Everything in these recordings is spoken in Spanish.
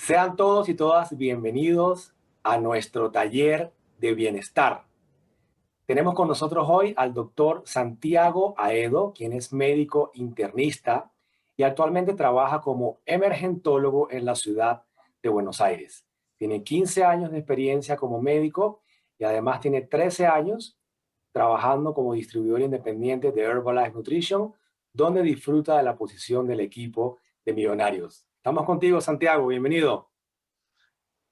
Sean todos y todas bienvenidos a nuestro taller de bienestar. Tenemos con nosotros hoy al doctor Santiago Aedo, quien es médico internista y actualmente trabaja como emergentólogo en la ciudad de Buenos Aires. Tiene 15 años de experiencia como médico y además tiene 13 años trabajando como distribuidor independiente de Herbalife Nutrition, donde disfruta de la posición del equipo de millonarios. Estamos contigo, Santiago, bienvenido.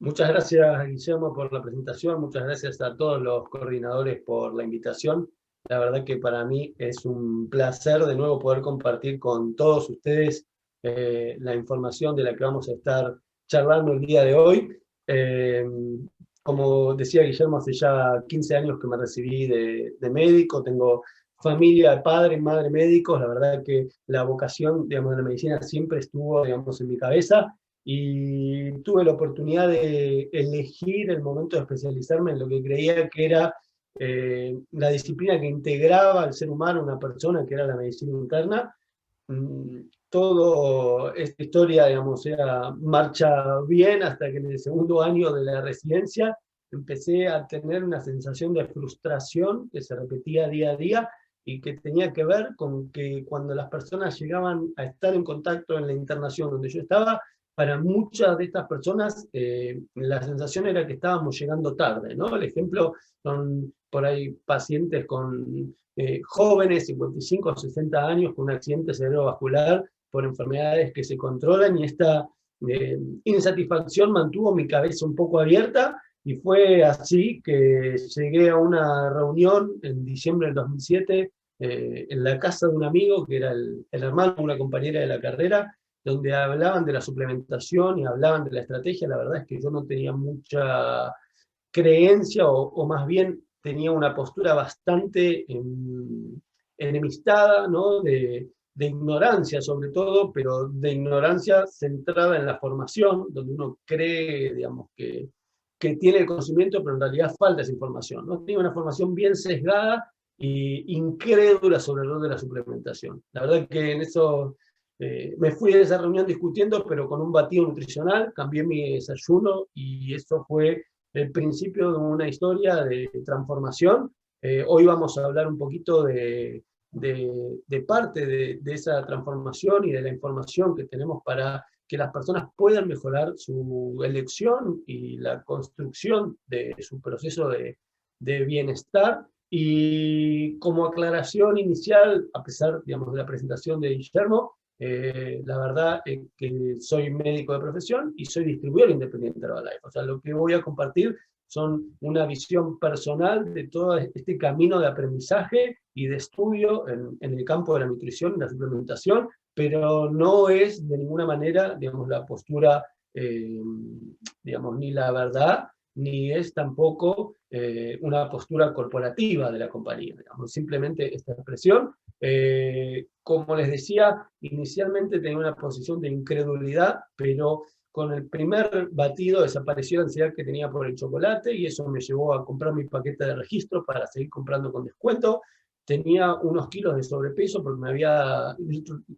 Muchas gracias, Guillermo, por la presentación. Muchas gracias a todos los coordinadores por la invitación. La verdad que para mí es un placer de nuevo poder compartir con todos ustedes la información de la que vamos a estar charlando el día de hoy. Eh, Como decía Guillermo, hace ya 15 años que me recibí de médico. Tengo familia, padre, madre médicos. La verdad que la vocación, digamos, de la medicina siempre estuvo, digamos, en mi cabeza. Y tuve la oportunidad de elegir el momento de especializarme en lo que creía que era la disciplina que integraba al ser humano, una persona, que era la medicina interna. Todo esta historia, digamos, marcha bien hasta que en el segundo año de la residencia empecé a tener una sensación de frustración que se repetía día a día y que tenía que ver con que cuando las personas llegaban a estar en contacto en la internación donde yo estaba, para muchas de estas personas la sensación era que estábamos llegando tarde, ¿no? El ejemplo son por ahí pacientes con jóvenes, 55 o 60 años, con un accidente cerebrovascular por enfermedades que se controlan, y esta insatisfacción mantuvo mi cabeza un poco abierta, y fue así que llegué a una reunión en diciembre del 2007 en la casa de un amigo que era el hermano de una compañera de la carrera, donde hablaban de la suplementación y hablaban de la estrategia. La verdad es que yo no tenía mucha creencia, o más bien tenía una postura bastante enemistada, ¿no? De ignorancia sobre todo, pero de ignorancia centrada en la formación, donde uno cree, digamos, que tiene el conocimiento, pero en realidad falta esa información, ¿no? Tenía una formación bien sesgada e incrédula sobre el rol de la suplementación. La verdad que en eso me fui de esa reunión discutiendo, pero con un batido nutricional, cambié mi desayuno, y eso fue el principio de una historia de transformación. Hoy vamos a hablar un poquito de parte de esa transformación y de la información que tenemos para que las personas puedan mejorar su elección y la construcción de su proceso de bienestar. Y como aclaración inicial, a pesar, digamos, de la presentación de Guillermo, la verdad es que soy médico de profesión y soy distribuidor independiente de Herbalife. O sea, lo que voy a compartir son una visión personal de todo este camino de aprendizaje y de estudio en el campo de la nutrición y la suplementación, pero no es de ninguna manera, digamos, la postura, digamos, ni la verdad, ni es tampoco una postura corporativa de la compañía, digamos, simplemente esta expresión. Como les decía, inicialmente tenía una posición de incredulidad, pero con el primer batido desapareció la ansiedad que tenía por el chocolate, y eso me llevó a comprar mi paquete de registro para seguir comprando con descuento. Tenía unos kilos de sobrepeso porque me había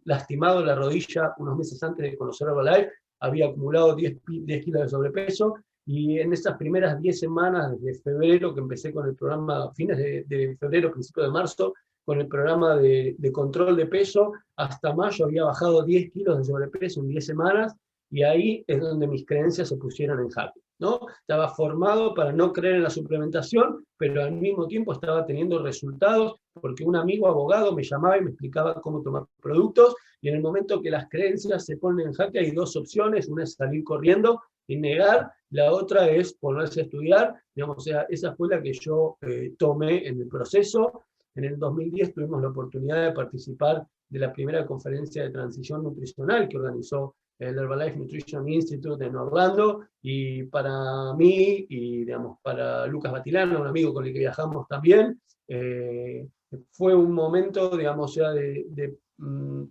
lastimado la rodilla unos meses antes de conocer Herbalife, había acumulado 10 kilos de sobrepeso, y en esas primeras 10 semanas, desde febrero, que empecé con el programa, fines de febrero, principio de marzo, con el programa de control de peso, hasta mayo había bajado 10 kilos de sobrepeso en 10 semanas, y ahí es donde mis creencias se pusieron en jaque, ¿no? Estaba formado para no creer en la suplementación, pero al mismo tiempo estaba teniendo resultados porque un amigo abogado me llamaba y me explicaba cómo tomar productos, y en el momento que las creencias se ponen en jaque hay dos opciones: una es salir corriendo y negar, la otra es ponerse a estudiar, digamos. O sea, esa fue la que yo tomé en el proceso. En el 2010 tuvimos la oportunidad de participar de la primera conferencia de transición nutricional que organizó el Herbalife Nutrition Institute en Orlando, y para mí y, digamos, para Lucas Batilano, un amigo con el que viajamos también, fue un momento, digamos, ya de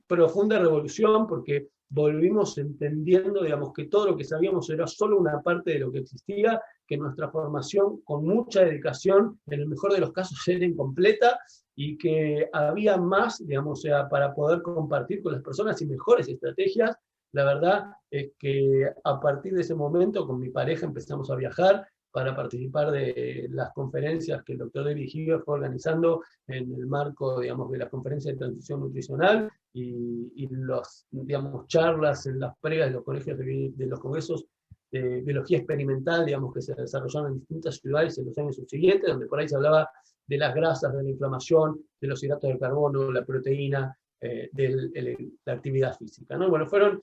profunda revolución, porque volvimos entendiendo, digamos, que todo lo que sabíamos era solo una parte de lo que existía, que nuestra formación, con mucha dedicación, en el mejor de los casos era incompleta, y que había más, digamos, para poder compartir con las personas y mejores estrategias. La verdad es que a partir de ese momento con mi pareja empezamos a viajar para participar de las conferencias que el doctor David Hughes fue organizando en el marco, digamos, de las conferencias de transición nutricional y los, digamos, charlas en las pregas de los colegios de los congresos de biología experimental, digamos, que se desarrollaron en distintas ciudades en los años subsiguientes, donde por ahí se hablaba de las grasas, de la inflamación, de los hidratos de carbono, la proteína, de la actividad física, ¿no? Bueno, fueron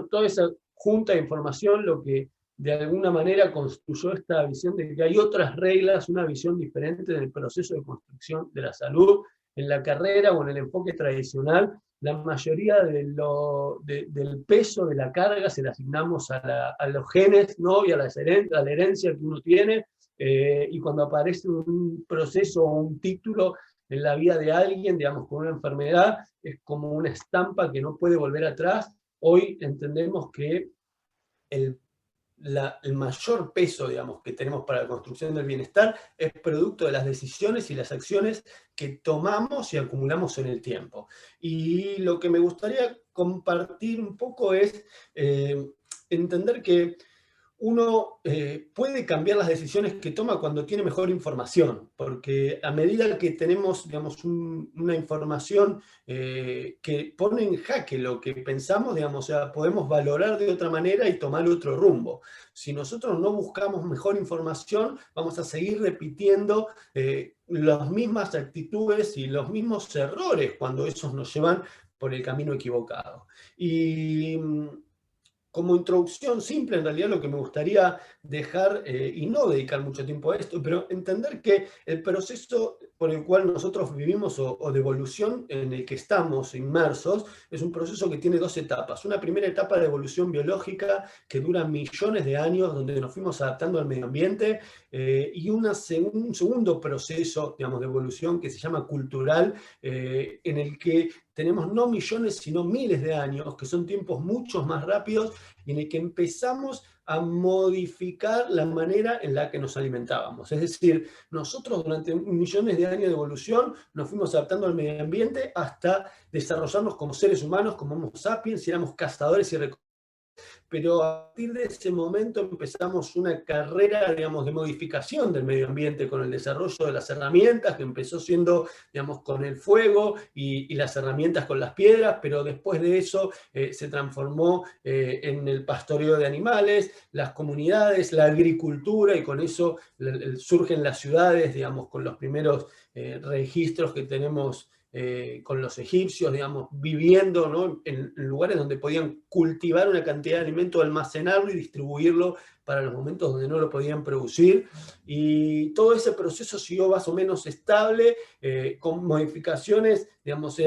toda esa junta de información lo que de alguna manera construyó esta visión de que hay otras reglas, una visión diferente del proceso de construcción de la salud. En la carrera o en el enfoque tradicional, la mayoría del peso de la carga se la asignamos a los genes, ¿no? Y a la herencia que uno tiene, y cuando aparece un proceso o un título en la vida de alguien, digamos, con una enfermedad, es como una estampa que no puede volver atrás. Hoy entendemos que el el mayor peso, digamos, que tenemos para la construcción del bienestar es producto de las decisiones y las acciones que tomamos y acumulamos en el tiempo. Y lo que me gustaría compartir un poco es entender que uno puede cambiar las decisiones que toma cuando tiene mejor información, porque a medida que tenemos, digamos, una información que pone en jaque lo que pensamos, digamos, o sea, podemos valorar de otra manera y tomar otro rumbo. Si nosotros no buscamos mejor información, vamos a seguir repitiendo las mismas actitudes y los mismos errores cuando esos nos llevan por el camino equivocado. Y como introducción simple, en realidad lo que me gustaría dejar, y no dedicar mucho tiempo a esto, pero entender que el proceso por el cual nosotros vivimos o de evolución en el que estamos inmersos es un proceso que tiene dos etapas. Una primera etapa de evolución biológica que dura millones de años, donde nos fuimos adaptando al medio ambiente, y un segundo proceso, digamos, de evolución que se llama cultural, en el que tenemos no millones, sino miles de años, que son tiempos mucho más rápidos, y en el que empezamos a modificar la manera en la que nos alimentábamos. Es decir, nosotros durante millones de años de evolución nos fuimos adaptando al medio ambiente hasta desarrollarnos como seres humanos, como Homo sapiens, y éramos cazadores y recolectores. Pero a partir de ese momento empezamos una carrera, digamos, de modificación del medio ambiente con el desarrollo de las herramientas, que empezó siendo, digamos, con el fuego y las herramientas con las piedras, pero después de eso se transformó en el pastoreo de animales, las comunidades, la agricultura, y con eso surgen las ciudades, digamos, con los primeros registros que tenemos con los egipcios, digamos, viviendo, ¿no?, en lugares donde podían cultivar una cantidad de alimento, almacenarlo y distribuirlo para los momentos donde no lo podían producir. Y todo ese proceso siguió más o menos estable, con modificaciones, digamos,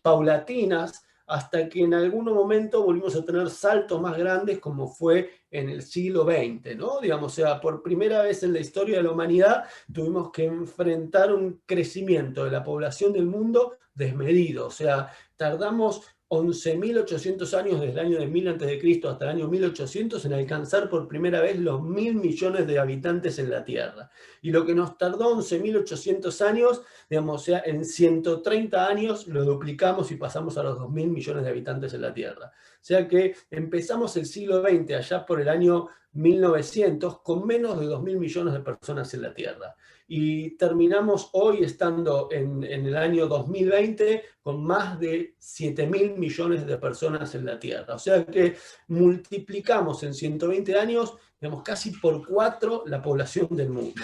paulatinas, hasta que en algún momento volvimos a tener saltos más grandes, como fue en el siglo XX, ¿no? Digamos, o sea, por primera vez en la historia de la humanidad tuvimos que enfrentar un crecimiento de la población del mundo desmedido. O sea, tardamos 11.800 años desde el año de 1000 a.C. hasta el año 1800 en alcanzar por primera vez los 1.000 millones de habitantes en la Tierra. Y lo que nos tardó 11.800 años, digamos, o sea, en 130 años lo duplicamos y pasamos a los 2.000 millones de habitantes en la Tierra. O sea que empezamos el siglo XX allá por el año 1900 con menos de 2.000 millones de personas en la Tierra. Y terminamos hoy estando en el año 2020 con más de 7.000 millones de personas en la Tierra. O sea que multiplicamos en 120 años, digamos, casi por 4 la población del mundo.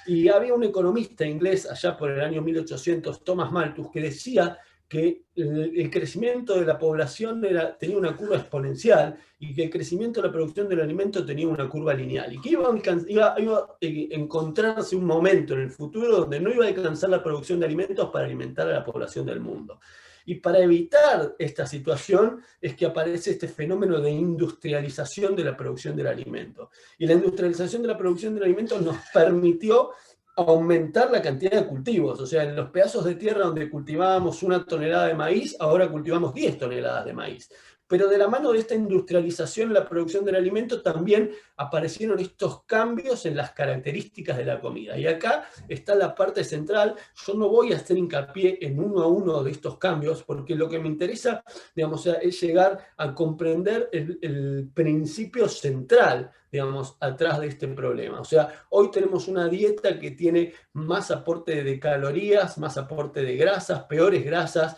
Y había un economista inglés allá por el año 1800, Thomas Malthus, que decía que el crecimiento de la población tenía una curva exponencial y que el crecimiento de la producción del alimento tenía una curva lineal. Y que iba a encontrarse un momento en el futuro donde no iba a alcanzar la producción de alimentos para alimentar a la población del mundo. Y para evitar esta situación es que aparece este fenómeno de industrialización de la producción del alimento. Y la industrialización de la producción del alimento nos permitió aumentar la cantidad de cultivos. O sea, en los pedazos de tierra donde cultivábamos 1 tonelada de maíz, ahora cultivamos 10 toneladas de maíz. Pero de la mano de esta industrialización en la producción del alimento también aparecieron estos cambios en las características de la comida. Y acá está la parte central. Yo no voy a hacer hincapié en uno a uno de estos cambios, porque lo que me interesa, digamos, es llegar a comprender el principio central, digamos, atrás de este problema. O sea, hoy tenemos una dieta que tiene más aporte de calorías, más aporte de grasas, peores grasas,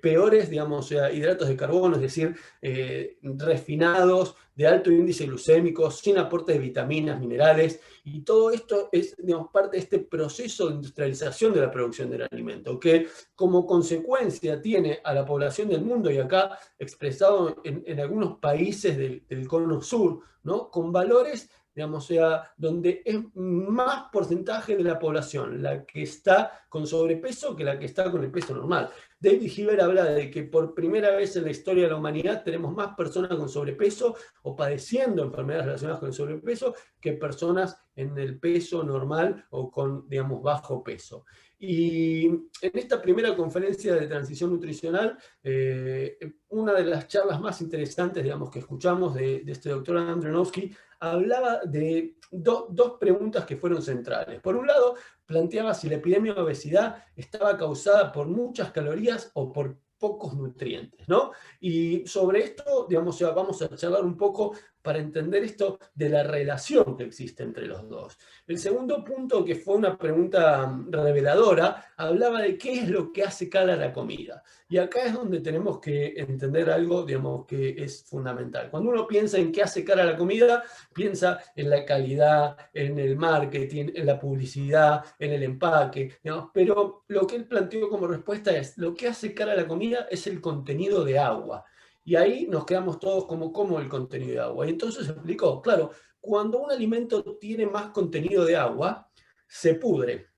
peores, digamos, hidratos de carbono, es decir, refinados, de alto índice glucémico, sin aporte de vitaminas, minerales, y todo esto es, digamos, parte de este proceso de industrialización de la producción del alimento, que como consecuencia tiene a la población del mundo, y acá expresado en algunos países del cono sur, ¿no? Con valores, digamos, donde es más porcentaje de la población la que está con sobrepeso que la que está con el peso normal. David Hilbert habla de que por primera vez en la historia de la humanidad tenemos más personas con sobrepeso o padeciendo enfermedades relacionadas con el sobrepeso que personas en el peso normal o con, digamos, bajo peso. Y en esta primera conferencia de transición nutricional, una de las charlas más interesantes, digamos, que escuchamos de este doctor Andronowski, hablaba de dos preguntas que fueron centrales. Por un lado, planteaba si la epidemia de obesidad estaba causada por muchas calorías o por pocos nutrientes, ¿no? Y sobre esto, digamos, vamos a charlar un poco para entender esto de la relación que existe entre los dos. El segundo punto, que fue una pregunta reveladora, hablaba de qué es lo que hace cara a la comida. Y acá es donde tenemos que entender algo, digamos, que es fundamental. Cuando uno piensa en qué hace cara a la comida, piensa en la calidad, en el marketing, en la publicidad, en el empaque, digamos, pero lo que él planteó como respuesta es, lo que hace cara a la comida es el contenido de agua. Y ahí nos quedamos todos como, ¿cómo el contenido de agua? Y entonces explicó, claro, cuando un alimento tiene más contenido de agua, se pudre.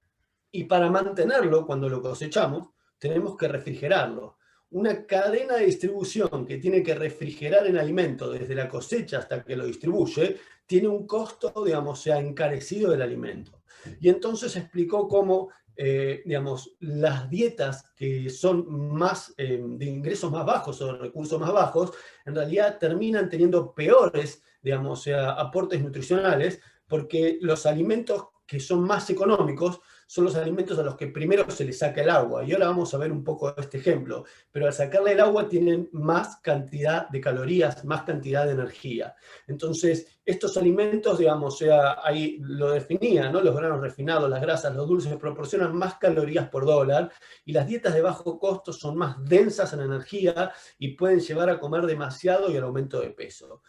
Y para mantenerlo, cuando lo cosechamos, tenemos que refrigerarlo. Una cadena de distribución que tiene que refrigerar el alimento desde la cosecha hasta que lo distribuye, tiene un costo, digamos, encarecido del alimento. Y entonces explicó cómo, digamos, las dietas que son más de ingresos más bajos o de recursos más bajos, en realidad terminan teniendo peores, digamos, aportes nutricionales, porque los alimentos que son más económicos son los alimentos a los que primero se les saca el agua. Y ahora vamos a ver un poco este ejemplo. Pero al sacarle el agua tienen más cantidad de calorías, más cantidad de energía. Entonces, estos alimentos, digamos, ahí lo definía, ¿no? Los granos refinados, las grasas, los dulces proporcionan más calorías por dólar, y las dietas de bajo costo son más densas en energía y pueden llevar a comer demasiado y al aumento de peso.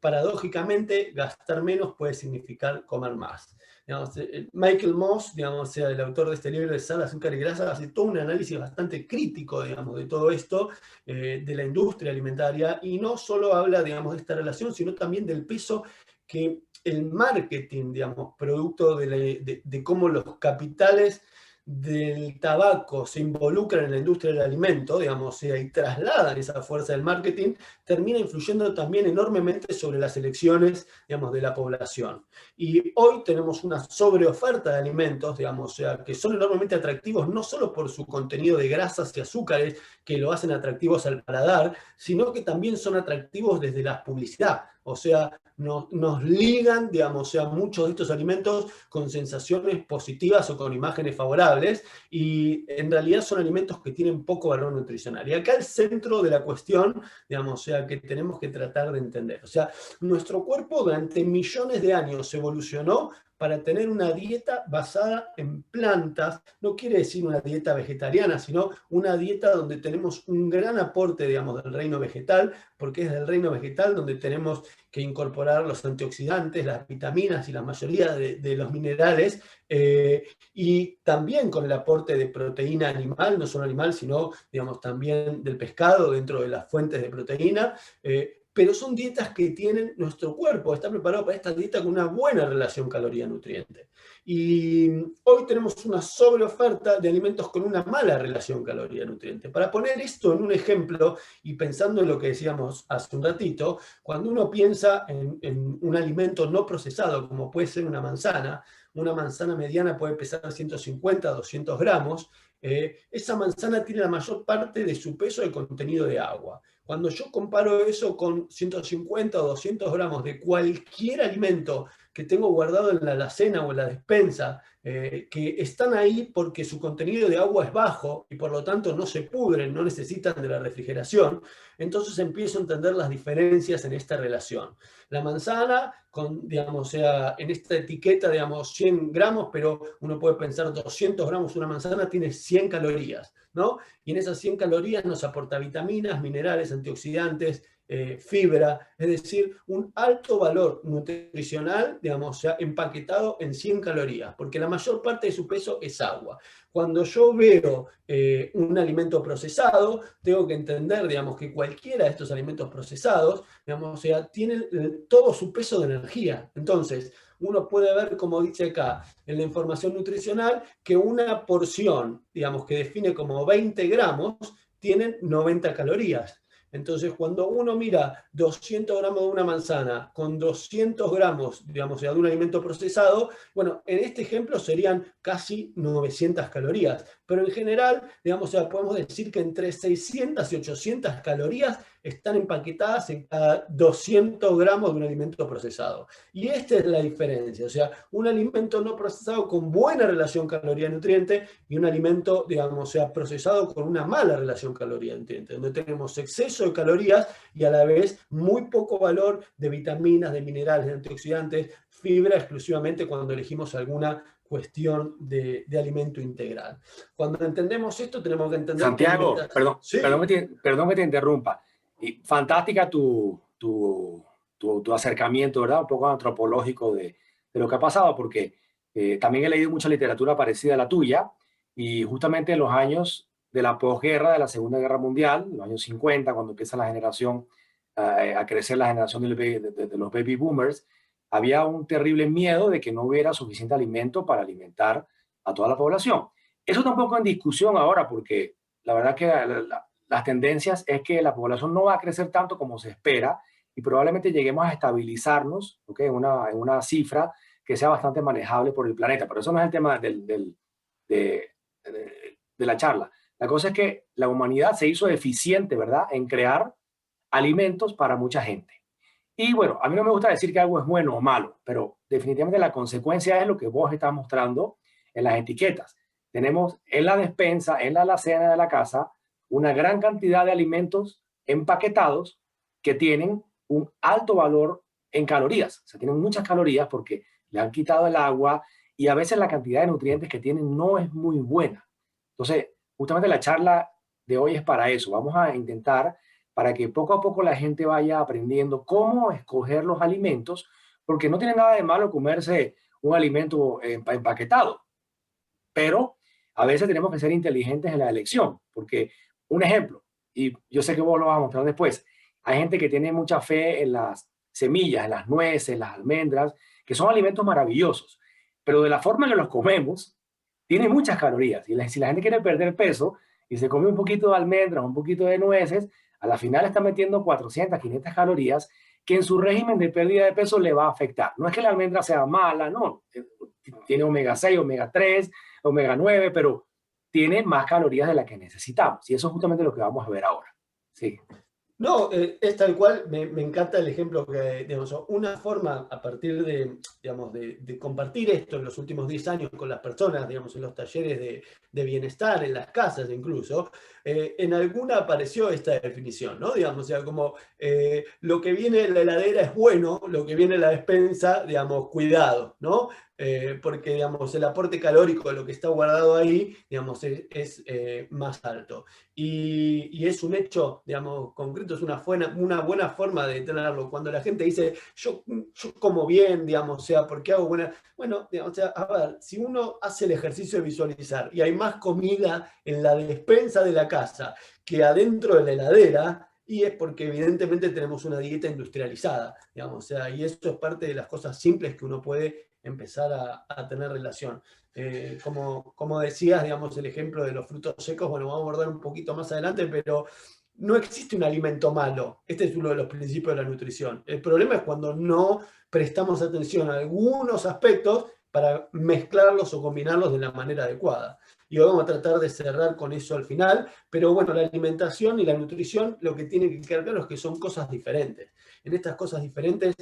Paradójicamente, gastar menos puede significar comer más. Digamos, Michael Moss, digamos, el autor de este libro de Sal, Azúcar y Grasa, hace todo un análisis bastante crítico, digamos, de todo esto, de la industria alimentaria, y no solo habla, digamos, de esta relación, sino también del peso que el marketing, digamos, producto de cómo los capitales del tabaco se involucran en la industria del alimento, digamos, y trasladan esa fuerza del marketing, termina influyendo también enormemente sobre las elecciones, digamos, de la población. Y hoy tenemos una sobreoferta de alimentos, digamos, que son enormemente atractivos, no solo por su contenido de grasas y azúcares, que lo hacen atractivos al paladar, sino que también son atractivos desde la publicidad. O sea, nos ligan, digamos, muchos de estos alimentos con sensaciones positivas o con imágenes favorables, y en realidad son alimentos que tienen poco valor nutricional. Y acá el centro de la cuestión, digamos, que tenemos que tratar de entender. O sea, nuestro cuerpo durante millones de años evolucionó para tener una dieta basada en plantas. No quiere decir una dieta vegetariana, sino una dieta donde tenemos un gran aporte, digamos, del reino vegetal, porque es del reino vegetal donde tenemos que incorporar los antioxidantes, las vitaminas y la mayoría de los minerales, y también con el aporte de proteína animal, no solo animal, sino, digamos, también del pescado dentro de las fuentes de proteína, pero son dietas que tienen, nuestro cuerpo está preparado para esta dieta con una buena relación caloría-nutriente. Y hoy tenemos una sobreoferta de alimentos con una mala relación caloría-nutriente. Para poner esto en un ejemplo, y pensando en lo que decíamos hace un ratito, cuando uno piensa en un alimento no procesado, como puede ser una manzana mediana puede pesar 150, 200 gramos, esa manzana tiene la mayor parte de su peso de contenido de agua. Cuando yo comparo eso con 150 o 200 gramos de cualquier alimento que tengo guardado en la alacena o en la despensa, que están ahí porque su contenido de agua es bajo y por lo tanto no se pudren, no necesitan de la refrigeración, entonces empiezo a entender las diferencias en esta relación. La manzana, digamos, sea, en esta etiqueta, digamos, 100 gramos, pero uno puede pensar 200 gramos, una manzana tiene 100 calorías, ¿no? Y en esas 100 calorías nos aporta vitaminas, minerales, antioxidantes, fibra, es decir, un alto valor nutricional, digamos, ya empaquetado en 100 calorías, porque la mayor parte de su peso es agua. Cuando yo veo un alimento procesado, tengo que entender, digamos, que cualquiera de estos alimentos procesados, digamos, o sea, tienen todo su peso de energía. Entonces, uno puede ver, como dice acá, en la información nutricional, que una porción, digamos, que define como 20 gramos, tienen 90 calorías. Entonces, cuando uno mira 200 gramos de una manzana con 200 gramos, digamos, de un alimento procesado, bueno, en este ejemplo serían casi 900 calorías. Pero en general, digamos, o sea, podemos decir que entre 600 y 800 calorías están empaquetadas en cada 200 gramos de un alimento procesado. Y esta es la diferencia. O sea, un alimento no procesado con buena relación caloría-nutriente y un alimento, digamos, sea procesado con una mala relación caloría-nutriente, donde tenemos exceso de calorías y a la vez muy poco valor de vitaminas, de minerales, de antioxidantes, fibra exclusivamente cuando elegimos alguna cuestión de alimento integral. Cuando entendemos esto, tenemos que entender que hay Santiago, perdón, Sí, perdón que te interrumpa. Y fantástica tu acercamiento, ¿verdad? Un poco antropológico de lo que ha pasado, porque también he leído mucha literatura parecida a la tuya, y justamente en los años de la posguerra, de la Segunda Guerra Mundial, los años 50, cuando empieza la generación, a crecer la generación de los baby boomers, había un terrible miedo de que no hubiera suficiente alimento para alimentar a toda la población. Eso está un poco en discusión ahora, porque la verdad que las tendencias es que la población no va a crecer tanto como se espera y probablemente lleguemos a estabilizarnos, ¿okay? En una cifra que sea bastante manejable por el planeta. Pero eso no es el tema de la charla. La cosa es que la humanidad se hizo eficiente, ¿verdad?, en crear alimentos para mucha gente. Y bueno, a mí no me gusta decir que algo es bueno o malo, pero definitivamente la consecuencia es lo que vos estás mostrando en las etiquetas. Tenemos en la despensa, en la alacena de la casa, una gran cantidad de alimentos empaquetados que tienen un alto valor en calorías. O sea, tienen muchas calorías porque le han quitado el agua y a veces la cantidad de nutrientes que tienen no es muy buena. Entonces, justamente la charla de hoy es para eso. Vamos a intentar para que poco a poco la gente vaya aprendiendo cómo escoger los alimentos, porque no tiene nada de malo comerse un alimento empaquetado, pero a veces tenemos que ser inteligentes en la elección, porque un ejemplo, y yo sé que vos lo vas a mostrar después, hay gente que tiene mucha fe en las semillas, en las nueces, las almendras, que son alimentos maravillosos, pero de la forma en que los comemos, tiene muchas calorías. Y si la gente quiere perder peso y se come un poquito de almendras, un poquito de nueces, a la final está metiendo 400, 500 calorías que en su régimen de pérdida de peso le va a afectar. No es que la almendra sea mala, no. Tiene omega 6, omega 3, omega 9, pero tiene más calorías de las que necesitamos. Y eso es justamente lo que vamos a ver ahora. Sí. no, es tal cual, me encanta el ejemplo que, digamos, una forma a partir de, digamos, de compartir esto en los últimos 10 años con las personas, digamos, en los talleres de bienestar, en las casas incluso, en alguna apareció esta definición, ¿no? Digamos, o sea, como lo que viene en la heladera es bueno, lo que viene en la despensa, digamos, cuidado, ¿no? Porque, digamos, el aporte calórico de lo que está guardado ahí, digamos, es más alto. Y es un hecho, digamos, concreto, es una buena forma de tenerlo. Cuando la gente dice, yo como bien, digamos, o sea, ¿por qué hago buena? Bueno, digamos, o sea, a ver, si uno hace el ejercicio de visualizar y hay más comida en la despensa de la casa que adentro de la heladera, y es porque evidentemente tenemos una dieta industrializada, digamos, o sea, y eso es parte de las cosas simples que uno puede empezar a tener relación. Como decías, digamos, el ejemplo de los frutos secos, bueno, vamos a abordar un poquito más adelante, pero no existe un alimento malo. Este es uno de los principios de la nutrición. El problema es cuando no prestamos atención a algunos aspectos para mezclarlos o combinarlos de la manera adecuada. y vamos a tratar de cerrar con eso al final, pero bueno, la alimentación y la nutrición lo que tiene que quedar claro es que son cosas diferentes. En estas cosas diferentes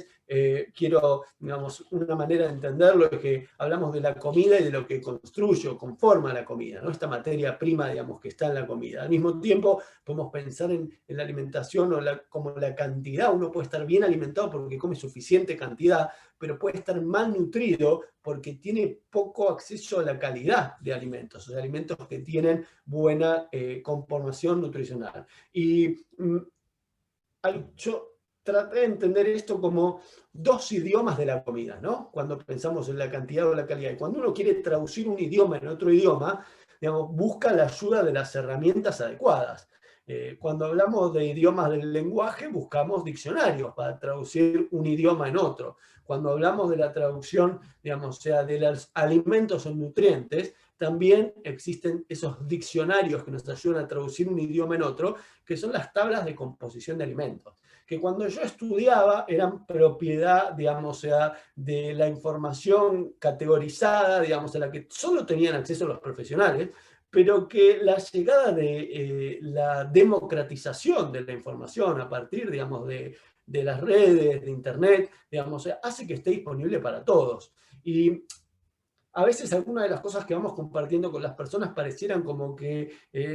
quiero, digamos, una manera de entenderlo es que hablamos de la comida y de lo que construye o conforma la comida, ¿no? Esta materia prima, digamos, que está en la comida. Al mismo tiempo, podemos pensar en la alimentación o como la cantidad. Uno puede estar bien alimentado porque come suficiente cantidad, pero puede estar mal nutrido porque tiene poco acceso a la calidad de alimentos, o sea, alimentos que tienen buena conformación nutricional. Y yo traté de entender esto como dos idiomas de la comida, ¿no? Cuando pensamos en la cantidad o la calidad. Y cuando uno quiere traducir un idioma en otro idioma, digamos, busca la ayuda de las herramientas adecuadas. Cuando hablamos de idiomas del lenguaje, buscamos diccionarios para traducir un idioma en otro. Cuando hablamos de la traducción, digamos, o sea, de los alimentos en nutrientes, también existen esos diccionarios que nos ayudan a traducir un idioma en otro, que son las tablas de composición de alimentos, que cuando yo estudiaba eran propiedad, digamos, o sea, de la información categorizada, digamos, a la que solo tenían acceso los profesionales, pero que la llegada de la democratización de la información a partir, digamos, de las redes, de Internet, digamos, hace que esté disponible para todos. Y a veces algunas de las cosas que vamos compartiendo con las personas parecieran como que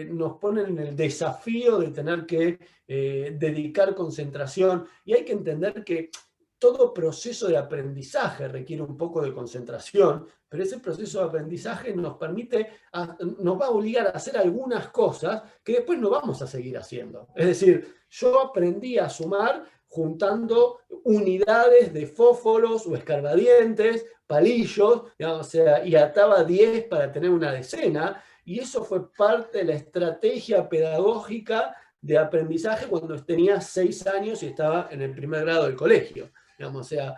nos ponen en el desafío de tener que dedicar concentración, y hay que entender que todo proceso de aprendizaje requiere un poco de concentración, pero ese proceso de aprendizaje nos nos va a obligar a hacer algunas cosas que después no vamos a seguir haciendo. Es decir, yo aprendí a sumar juntando unidades de fósforos o escarbadientes, palillos, digamos, o sea, y ataba 10 para tener una decena, y eso fue parte de la estrategia pedagógica de aprendizaje cuando tenía 6 años y estaba en el primer grado del colegio. Digamos, o sea,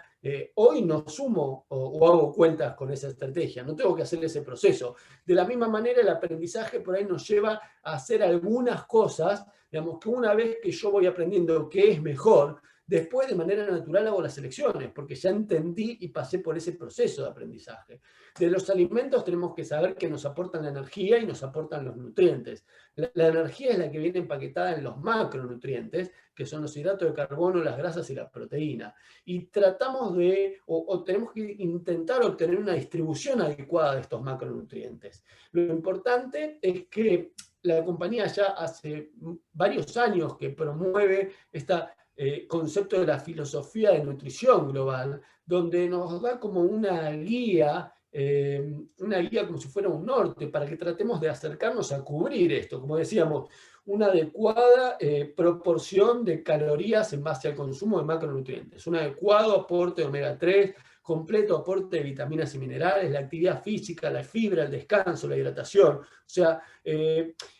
hoy no sumo o hago cuentas con esa estrategia, no tengo que hacer ese proceso. De la misma manera, el aprendizaje por ahí nos lleva a hacer algunas cosas, digamos, que una vez que yo voy aprendiendo qué es mejor, después de manera natural hago las elecciones, porque ya entendí y pasé por ese proceso de aprendizaje. De los alimentos tenemos que saber que nos aportan la energía y nos aportan los nutrientes. La energía es la que viene empaquetada en los macronutrientes, que son los hidratos de carbono, las grasas y la proteína. Y tratamos o tenemos que intentar obtener una distribución adecuada de estos macronutrientes. Lo importante es que la compañía ya hace varios años que promueve este concepto de la filosofía de nutrición global, donde nos da como una guía como si fuera un norte, para que tratemos de acercarnos a cubrir esto, como decíamos, una adecuada proporción de calorías en base al consumo de macronutrientes, un adecuado aporte de omega 3, completo aporte de vitaminas y minerales, la actividad física, la fibra, el descanso, la hidratación. O sea,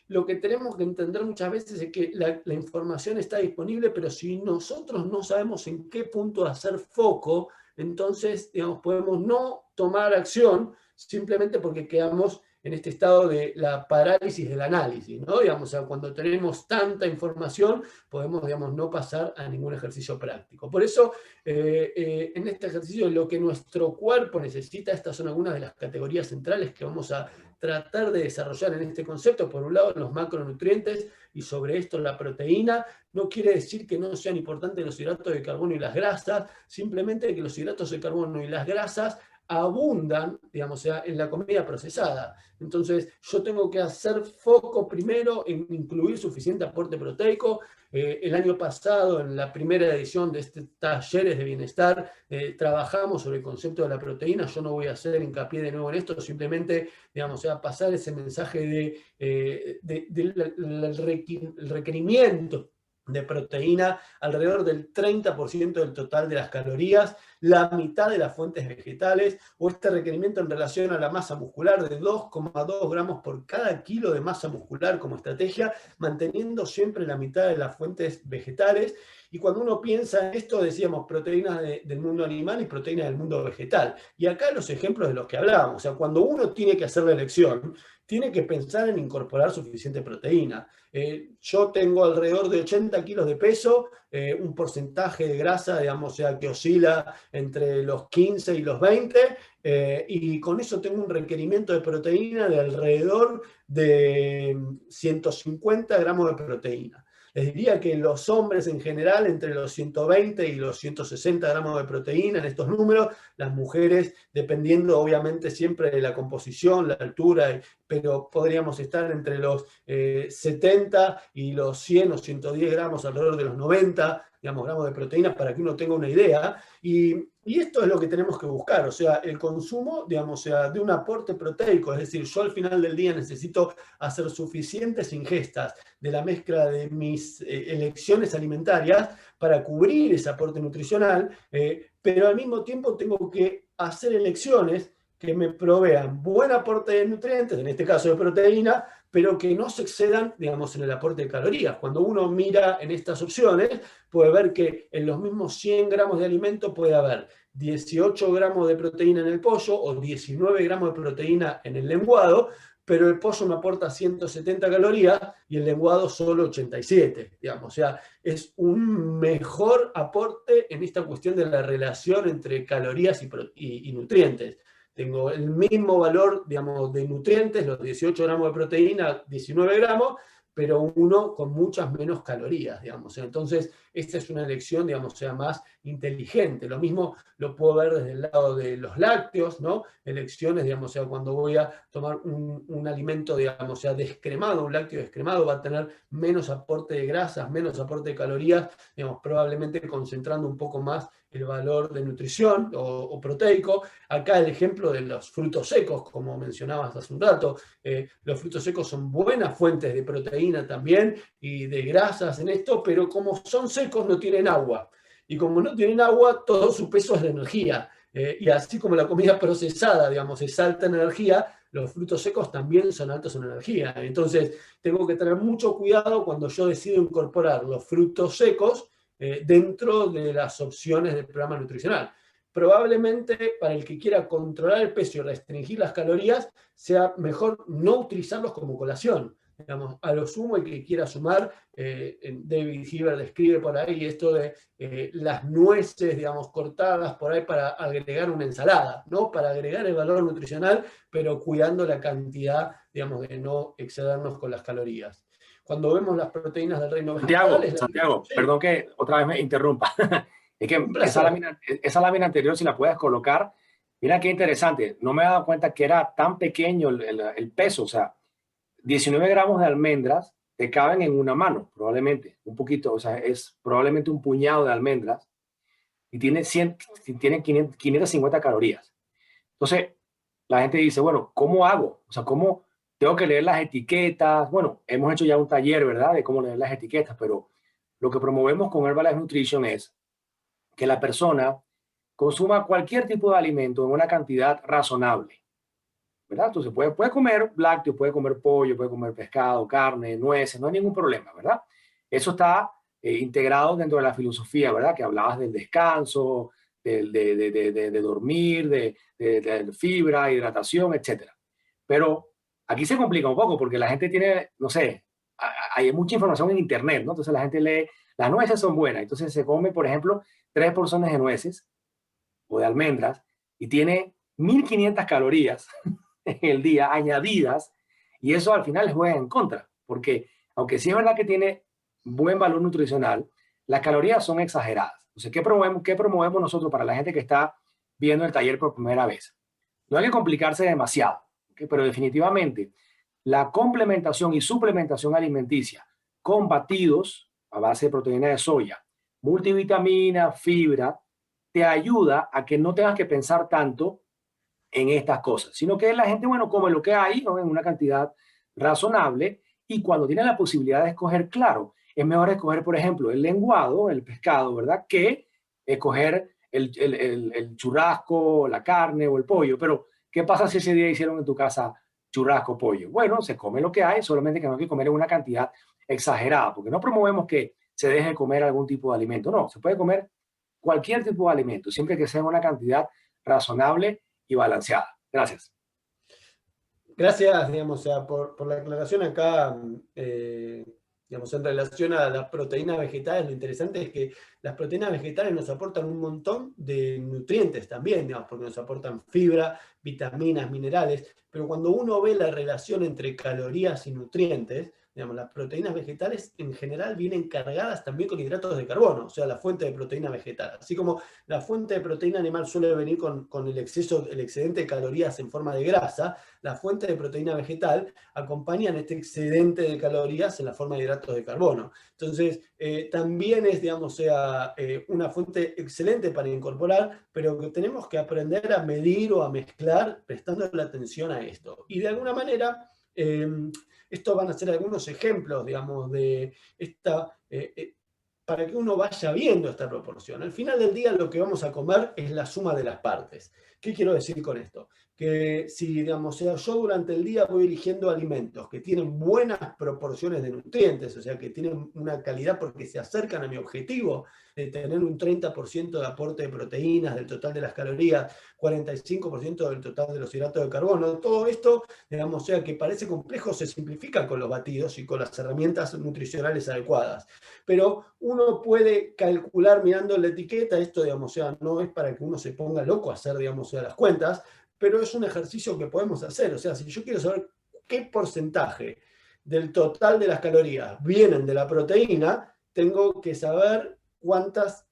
lo que tenemos que entender muchas veces es que la información está disponible, pero si nosotros no sabemos en qué punto hacer foco, entonces, digamos, podemos no tomar acción simplemente porque quedamos en este estado de la parálisis del análisis, ¿no? Digamos, o sea, cuando tenemos tanta información, podemos, digamos, no pasar a ningún ejercicio práctico. Por eso, en este ejercicio, lo que nuestro cuerpo necesita, estas son algunas de las categorías centrales que vamos a tratar de desarrollar en este concepto. Por un lado, los macronutrientes, y sobre esto la proteína. No quiere decir que no sean importantes los hidratos de carbono y las grasas, simplemente que los hidratos de carbono y las grasas abundan, digamos, o sea, en la comida procesada. Entonces, yo tengo que hacer foco primero en incluir suficiente aporte proteico. El año pasado, en la primera edición de este Talleres de Bienestar, trabajamos sobre el concepto de la proteína. Yo no voy a hacer hincapié de nuevo en esto, simplemente, digamos, o sea, pasar ese mensaje del requerimiento de proteína, alrededor del 30% del total de las calorías, la mitad de las fuentes vegetales, o este requerimiento en relación a la masa muscular de 2,2 gramos por cada kilo de masa muscular como estrategia, manteniendo siempre la mitad de las fuentes vegetales. Y cuando uno piensa en esto, decíamos proteínas del mundo animal y proteínas del mundo vegetal. Y acá los ejemplos de los que hablábamos, o sea, cuando uno tiene que hacer la elección, tiene que pensar en incorporar suficiente proteína. Yo tengo alrededor de 80 kilos de peso, un porcentaje de grasa, digamos, o sea, que oscila entre los 15 y los 20, y con eso tengo un requerimiento de proteína de alrededor de 150 gramos de proteína. Les diría que los hombres en general, entre los 120 y los 160 gramos de proteína en estos números, las mujeres, dependiendo obviamente siempre de la composición, la altura, pero podríamos estar entre los 70 y los 100 o 110 gramos, alrededor de los 90, digamos, gramos de proteínas, para que uno tenga una idea. Y esto es lo que tenemos que buscar, o sea, el consumo, digamos, o sea, de un aporte proteico, es decir, yo al final del día necesito hacer suficientes ingestas de la mezcla de mis elecciones alimentarias para cubrir ese aporte nutricional, pero al mismo tiempo tengo que hacer elecciones que me provean buen aporte de nutrientes, en este caso de proteína, pero que no se excedan, digamos, en el aporte de calorías. Cuando uno mira en estas opciones, puede ver que en los mismos 100 gramos de alimento puede haber 18 gramos de proteína en el pollo o 19 gramos de proteína en el lenguado, pero el pollo me aporta 170 calorías y el lenguado solo 87, digamos. O sea, es un mejor aporte en esta cuestión de la relación entre calorías y nutrientes. Tengo el mismo valor, digamos, de nutrientes, los 18 gramos de proteína, 19 gramos, pero uno con muchas menos calorías, digamos. Entonces, esta es una elección, digamos, sea más inteligente. Lo mismo lo puedo ver desde el lado de los lácteos, ¿no? Elecciones, digamos, sea, cuando voy a tomar un alimento, digamos, sea descremado, un lácteo descremado, va a tener menos aporte de grasas, menos aporte de calorías, digamos, probablemente concentrando un poco más el valor de nutrición o proteico. Acá el ejemplo de los frutos secos, como mencionabas hace un rato, los frutos secos son buenas fuentes de proteína también y de grasas en esto, pero como son secos no tienen agua. Y como no tienen agua, todo su peso es de energía. Y así como la comida procesada, digamos, es alta en energía, los frutos secos también son altos en energía. Entonces, tengo que tener mucho cuidado cuando yo decido incorporar los frutos secos dentro de las opciones del programa nutricional. Probablemente para el que quiera controlar el peso y restringir las calorías, sea mejor no utilizarlos como colación. Digamos, a lo sumo, el que quiera sumar, David Heber describe por ahí esto de las nueces, digamos, cortadas por ahí para agregar una ensalada, ¿no? Para agregar el valor nutricional, pero cuidando la cantidad, digamos, de no excedernos con las calorías. Cuando vemos las proteínas del reino vegetal... Santiago, Sí, perdón que otra vez me interrumpa. Es que un placer. esa lámina anterior, si la puedes colocar, mira qué interesante. No me he dado cuenta que era tan pequeño el peso. O sea, 19 gramos de almendras te caben en una mano, probablemente. Un poquito, o sea, es probablemente un puñado de almendras y tiene 550 calorías. Entonces, la gente dice, bueno, ¿cómo hago? O sea, ¿cómo tengo que leer las etiquetas? Bueno, hemos hecho ya un taller, ¿verdad? De cómo leer las etiquetas, pero lo que promovemos con Herbalife Nutrition es que la persona consuma cualquier tipo de alimento en una cantidad razonable, ¿verdad? Entonces puede comer lácteos, puede comer pollo, puede comer pescado, carne, nueces, no hay ningún problema, ¿verdad? Eso está integrado dentro de la filosofía, ¿verdad? Que hablabas del descanso, de dormir, de fibra, hidratación, etcétera. Pero aquí se complica un poco porque la gente tiene, no sé, hay mucha información en internet, ¿no? Entonces la gente lee, las nueces son buenas, entonces se come, por ejemplo, 3 porciones de nueces o de almendras y tiene 1500 calorías en el día añadidas, y eso al final les juega en contra, porque aunque sí es verdad que tiene buen valor nutricional, las calorías son exageradas. Entonces, qué promovemos nosotros para la gente que está viendo el taller por primera vez? No hay que complicarse demasiado, ¿okay? Pero definitivamente la complementación y suplementación alimenticia con batidos a base de proteína de soya, multivitamina, fibra, te ayuda a que no tengas que pensar tanto en estas cosas, sino que la gente, bueno, come lo que hay, ¿no? En una cantidad razonable, y cuando tiene la posibilidad de escoger, claro, es mejor escoger, por ejemplo, el lenguado, el pescado, ¿verdad? Que escoger el churrasco, la carne o el pollo. Pero, ¿qué pasa si ese día hicieron en tu casa churrasco, pollo? Bueno, se come lo que hay, solamente que no hay que comer en una cantidad exagerada, porque no promovemos que se deje de comer algún tipo de alimento, no, se puede comer cualquier tipo de alimento, siempre que sea en una cantidad razonable y balanceada. Gracias. Gracias, digamos, o sea, por la aclaración acá, Digamos, en relación a las proteínas vegetales, lo interesante es que las proteínas vegetales nos aportan un montón de nutrientes también, digamos, porque nos aportan fibra, vitaminas, minerales, pero cuando uno ve la relación entre calorías y nutrientes, digamos, las proteínas vegetales en general vienen cargadas también con hidratos de carbono, o sea, la fuente de proteína vegetal. Así como la fuente de proteína animal suele venir con el excedente de calorías en forma de grasa, la fuente de proteína vegetal acompañan este excedente de calorías en la forma de hidratos de carbono. Entonces, también es, digamos, una fuente excelente para incorporar, pero que tenemos que aprender a medir o a mezclar prestando la atención a esto. Y de alguna manera, estos van a ser algunos ejemplos, digamos, de esta... para que uno vaya viendo esta proporción. Al final del día lo que vamos a comer es la suma de las partes. ¿Qué quiero decir con esto? Que si, digamos, yo durante el día voy eligiendo alimentos que tienen buenas proporciones de nutrientes, o sea, que tienen una calidad porque se acercan a mi objetivo de tener un 30% de aporte de proteínas del total de las calorías, 45% del total de los hidratos de carbono, todo esto, digamos, que parece complejo, se simplifica con los batidos y con las herramientas nutricionales adecuadas. Pero uno puede calcular mirando la etiqueta, esto, digamos, no es para que uno se ponga loco a hacer, digamos, las cuentas, pero es un ejercicio que podemos hacer. O sea, si yo quiero saber qué porcentaje del total de las calorías vienen de la proteína, tengo que saber cuántas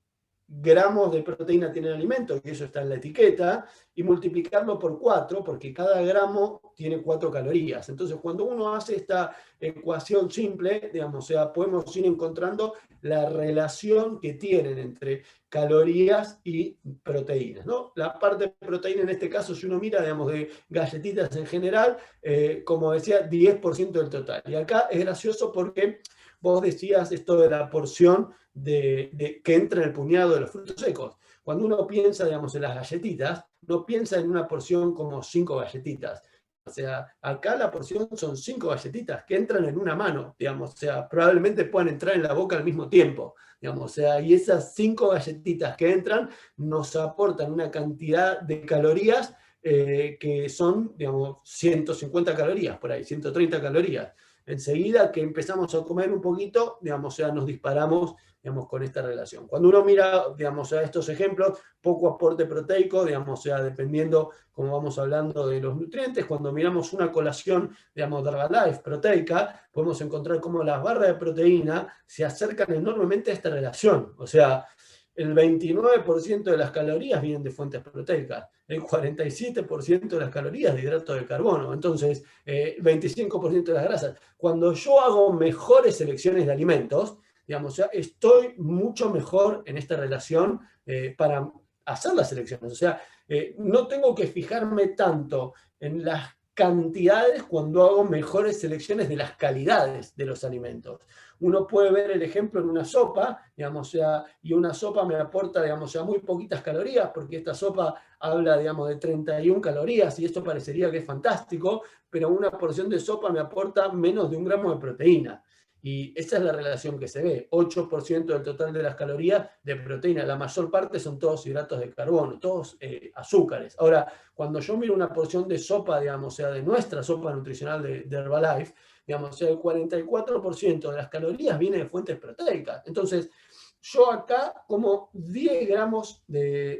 gramos de proteína tiene el alimento, que eso está en la etiqueta, y multiplicarlo por 4, porque cada gramo tiene 4 calorías. Entonces, cuando uno hace esta ecuación simple, digamos, podemos ir encontrando la relación que tienen entre calorías y proteínas, ¿no? La parte de proteína en este caso, si uno mira, digamos, de galletitas en general, como decía, 10% del total. Y acá es gracioso porque vos decías esto de la porción que entra en el puñado de los frutos secos. Cuando uno piensa, digamos, en las galletitas, no piensa en una porción como 5 galletitas. O sea, acá la porción son 5 galletitas que entran en una mano, digamos, o sea, probablemente puedan entrar en la boca al mismo tiempo, digamos, o sea, y esas 5 galletitas que entran nos aportan una cantidad de calorías que son, digamos, 150 calorías por ahí, 130 calorías. Enseguida que empezamos a comer un poquito, digamos, nos disparamos, digamos, con esta relación. Cuando uno mira, digamos, estos ejemplos, poco aporte proteico, digamos, dependiendo, como vamos hablando de los nutrientes, cuando miramos una colación, digamos, de Herbalife proteica, podemos encontrar cómo las barras de proteína se acercan enormemente a esta relación. O sea, el 29% de las calorías vienen de fuentes proteicas, el 47% de las calorías de hidratos de carbono, entonces 25% de las grasas. Cuando yo hago mejores selecciones de alimentos, digamos, estoy mucho mejor en esta relación para hacer las selecciones. O sea, no tengo que fijarme tanto en las cantidades cuando hago mejores selecciones de las calidades de los alimentos. Uno puede ver el ejemplo en una sopa, digamos, y una sopa me aporta, digamos, muy poquitas calorías, porque esta sopa habla, digamos, de 31 calorías, y esto parecería que es fantástico, pero una porción de sopa me aporta menos de 1 gramo de proteína. Y esa es la relación que se ve, 8% del total de las calorías de proteína, la mayor parte son todos hidratos de carbono, todos azúcares. Ahora, cuando yo miro una porción de sopa, digamos, de nuestra sopa nutricional de Herbalife, digamos, el 44% de las calorías viene de fuentes proteicas. Entonces, yo acá como 9 gramos de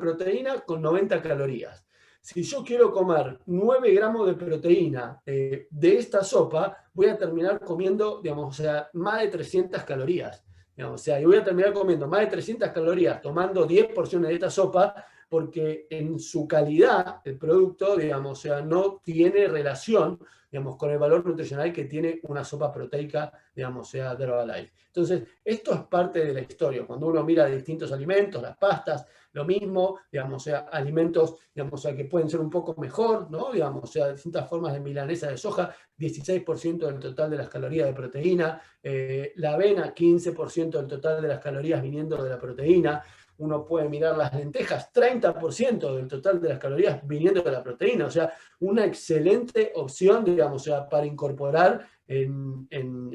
proteína con 90 calorías. Si yo quiero comer 9 gramos de proteína de esta sopa, voy a terminar comiendo, digamos, más de 300 calorías. Digamos, y voy a terminar comiendo más de 300 calorías tomando 10 porciones de esta sopa, porque en su calidad el producto, digamos, no tiene relación, digamos, con el valor nutricional que tiene una sopa proteica, digamos, de Herbalife. Entonces, esto es parte de la historia. Cuando uno mira distintos alimentos, las pastas, lo mismo, digamos, alimentos, digamos, que pueden ser un poco mejor, ¿no? Digamos, distintas formas de milanesa de soja, 16% del total de las calorías de proteína, la avena, 15% del total de las calorías viniendo de la proteína. uno puede mirar las lentejas, 30% del total de las calorías viniendo de la proteína, o sea, una excelente opción, digamos, o sea, para incorporar en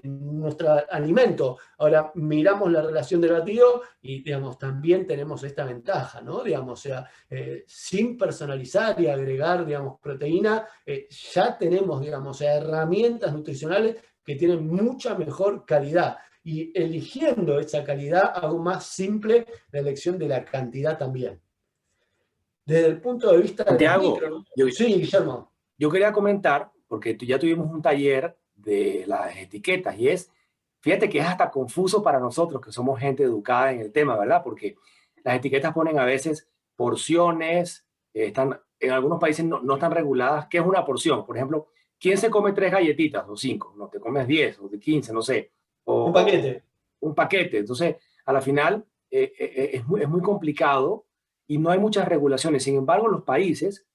nuestro alimento. Ahora, miramos la relación del batido y, digamos, también tenemos esta ventaja, ¿no? Digamos, o sea, sin personalizar y agregar, digamos, proteína, ya tenemos, digamos, herramientas nutricionales que tienen mucha mejor calidad. Y eligiendo esa calidad, hago más simple la elección de la cantidad también. Desde el punto de vista de los Santiago, micros. Sí, Guillermo. yo quería comentar, porque ya tuvimos un taller de las etiquetas y fíjate que es hasta confuso para nosotros que somos gente educada en el tema, ¿verdad? Porque las etiquetas ponen a veces porciones, en algunos países no están reguladas. ¿Qué es una porción? Por ejemplo, ¿quién se come 3 galletitas o 5? No, te comes 10 o de 15, no sé. Un paquete. Un paquete. Entonces, a la final es muy complicado y no hay muchas regulaciones. Sin embargo, los países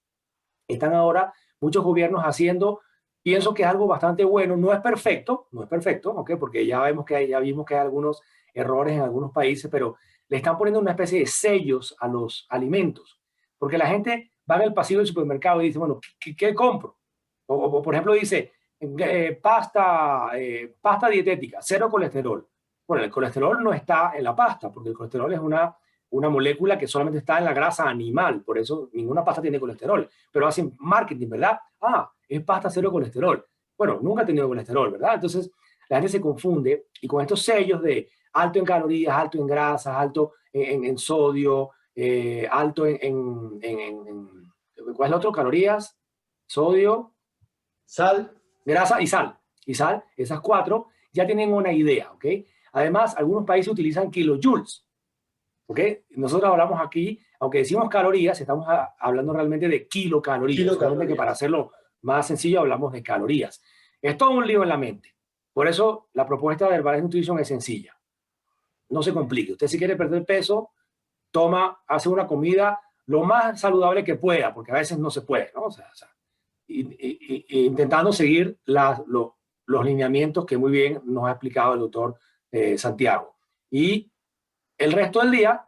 están ahora muchos gobiernos haciendo, pienso que es algo bastante bueno, no es perfecto, ¿ok? Porque ya vimos que hay algunos errores en algunos países, pero le están poniendo una especie de sellos a los alimentos, porque la gente va en el pasillo del supermercado y dice, bueno, ¿qué compro? Por ejemplo, dice, pasta dietética, cero colesterol. Bueno, el colesterol no está en la pasta, porque el colesterol es una molécula que solamente está en la grasa animal, por eso ninguna pasta tiene colesterol, pero hacen marketing, ¿verdad? Ah, es pasta cero colesterol. Bueno, nunca ha tenido colesterol, ¿verdad? Entonces la gente se confunde y con estos sellos de alto en calorías, alto en grasas, alto en sodio, alto ¿cuál es el otro? Calorías, sodio, Sal. grasa y sal. Y sal, esas cuatro ya tienen una idea, ¿ok? Además, algunos países utilizan kilojoules. ¿Ok? Nosotros hablamos aquí, aunque decimos calorías, estamos hablando realmente de kilocalorías, solamente que para Kilocalorías. hacerlo más sencillo hablamos de calorías. Es todo un lío en la mente. Por eso la propuesta de Herbalife Nutrition es sencilla. No se complique. Usted si quiere perder peso, hace una comida lo más saludable que pueda, porque a veces no se puede, ¿no? Intentando seguir los lineamientos que muy bien nos ha explicado el doctor Santiago. Y el resto del día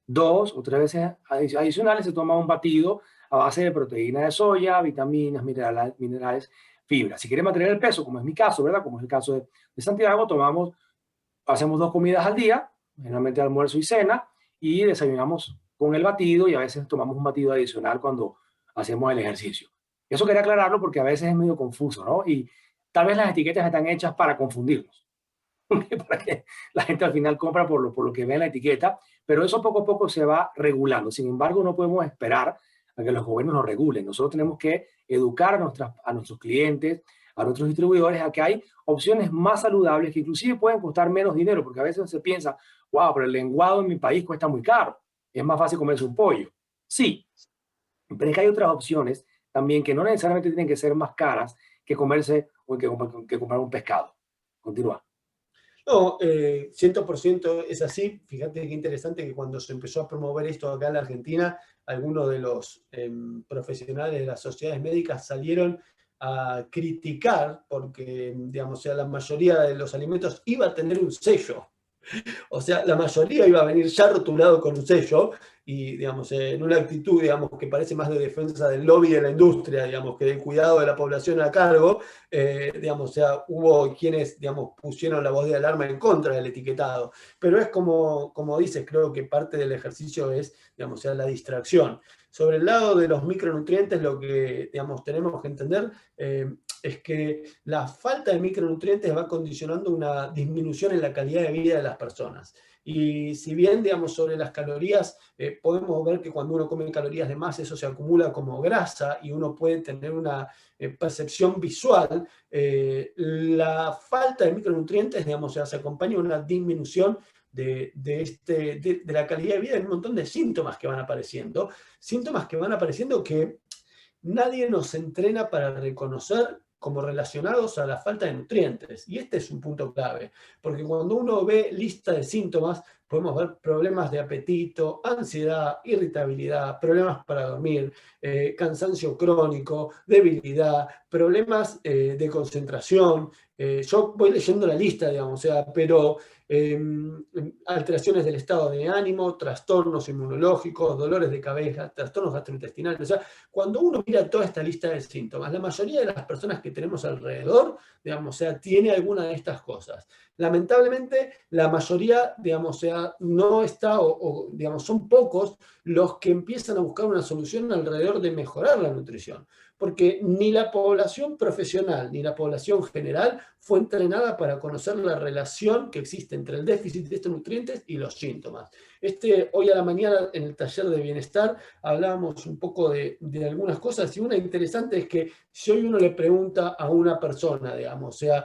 2 o 3 veces adicionales se toma un batido a base de proteína de soya, vitaminas, minerales, fibra. Si quiere mantener el peso, como es mi caso, ¿verdad? Como es el caso de Santiago, hacemos 2 comidas al día, generalmente almuerzo y cena, y desayunamos con el batido y a veces tomamos un batido adicional cuando hacemos el ejercicio. Eso quería aclararlo porque a veces es medio confuso, ¿no? Y tal vez las etiquetas están hechas para confundirnos. Para que la gente al final compra por lo que ve en la etiqueta, pero eso poco a poco se va regulando. Sin embargo, no podemos esperar a que los gobiernos nos regulen. Nosotros tenemos que educar a nuestros clientes, a nuestros distribuidores, a que hay opciones más saludables que inclusive pueden costar menos dinero, porque a veces se piensa, wow, pero el lenguado en mi país cuesta muy caro. Es más fácil comerse un pollo. Sí, pero es que hay otras opciones también que no necesariamente tienen que ser más caras que comerse o que comprar un pescado. Continúa. No, 100% es así. Fíjate qué interesante que cuando se empezó a promover esto acá en la Argentina, algunos de los profesionales de las sociedades médicas salieron a criticar porque, digamos, o sea, la mayoría de los alimentos iba a tener un sello. O sea, la mayoría iba a venir ya rotulado con un sello y, digamos, en una actitud, digamos, que parece más de defensa del lobby de la industria, digamos, que del cuidado de la población a cargo, digamos, o sea, hubo quienes, digamos, pusieron la voz de alarma en contra del etiquetado. Pero es como dices, creo que parte del ejercicio es, digamos, o sea, la distracción. Sobre el lado de los micronutrientes, lo que, digamos, tenemos que entender es que la falta de micronutrientes va condicionando una disminución en la calidad de vida de las personas. Y si bien, digamos, sobre las calorías, podemos ver que cuando uno come calorías de más, eso se acumula como grasa y uno puede tener una percepción visual, la falta de micronutrientes, digamos, se acompaña de una disminución de la calidad de vida y un montón de síntomas que van apareciendo. Síntomas que van apareciendo que nadie nos entrena para reconocer como relacionados a la falta de nutrientes. Y este es un punto clave, porque cuando uno ve lista de síntomas, podemos ver problemas de apetito, ansiedad, irritabilidad, problemas para dormir, cansancio crónico, debilidad, problemas de concentración, yo voy leyendo la lista, digamos, o sea, pero alteraciones del estado de ánimo, trastornos inmunológicos, dolores de cabeza, trastornos gastrointestinales. O sea, cuando uno mira toda esta lista de síntomas, la mayoría de las personas que tenemos alrededor, digamos, o sea, tiene alguna de estas cosas. Lamentablemente, la mayoría, digamos, o sea, no está, digamos, son pocos los que empiezan a buscar una solución alrededor de mejorar la nutrición, porque ni la población profesional ni la población general fue entrenada para conocer la relación que existe entre el déficit de estos nutrientes y los síntomas. Hoy a la mañana en el taller de bienestar hablábamos un poco de algunas cosas, y una interesante es que si hoy uno le pregunta a una persona, digamos, o sea,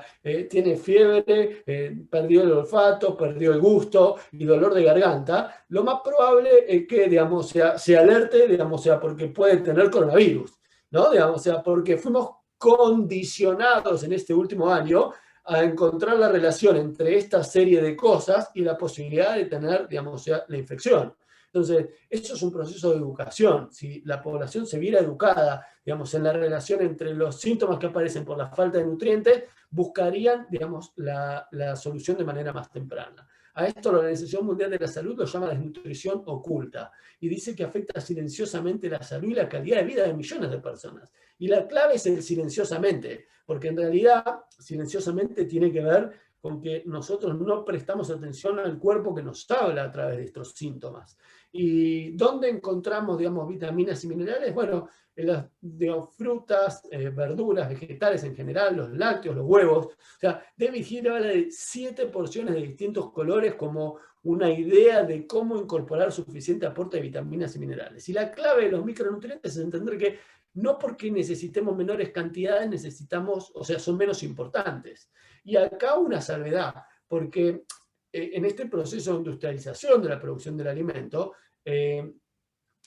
tiene fiebre, perdió el olfato, perdió el gusto y dolor de garganta, lo más probable es que, digamos, se alerte, digamos, o sea, porque puede tener coronavirus, ¿no? Digamos, o sea, porque fuimos condicionados en este último año a encontrar la relación entre esta serie de cosas y la posibilidad de tener, digamos, o sea, la infección. Entonces, esto es un proceso de educación. Si la población se viera educada, digamos, en la relación entre los síntomas que aparecen por la falta de nutrientes, buscarían, digamos, la solución de manera más temprana. A esto la Organización Mundial de la Salud lo llama desnutrición oculta y dice que afecta silenciosamente la salud y la calidad de vida de millones de personas. Y la clave es el silenciosamente, porque en realidad silenciosamente tiene que ver con que nosotros no prestamos atención al cuerpo que nos habla a través de estos síntomas. ¿Y dónde encontramos, digamos, vitaminas y minerales? Bueno, en las, digamos, frutas, verduras, vegetales en general, los lácteos, los huevos. O sea, David Hill habla de 7 porciones de distintos colores como una idea de cómo incorporar suficiente aporte de vitaminas y minerales. Y la clave de los micronutrientes es entender que no porque necesitemos menores cantidades necesitamos, o sea, son menos importantes. Y acá una salvedad, porque en este proceso de industrialización de la producción del alimento,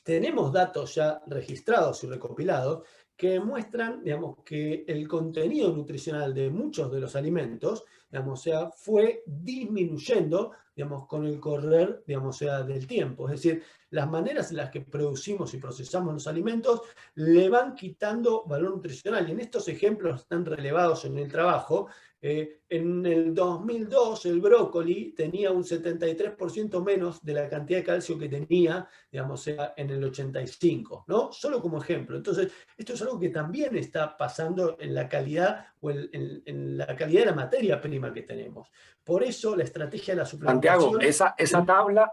tenemos datos ya registrados y recopilados que muestran, digamos, que el contenido nutricional de muchos de los alimentos, digamos, o sea, fue disminuyendo, digamos, con el correr, digamos, o sea, del tiempo. Es decir, las maneras en las que producimos y procesamos los alimentos le van quitando valor nutricional. Y en estos ejemplos están relevados en el trabajo. En el 2002 el brócoli tenía un 73% menos de la cantidad de calcio que tenía, digamos, sea, en el 85, ¿no? Solo como ejemplo. Entonces, esto es algo que también está pasando en la calidad o en la calidad de la materia prima que tenemos. Por eso la estrategia de la Santiago, suplementación... esa tabla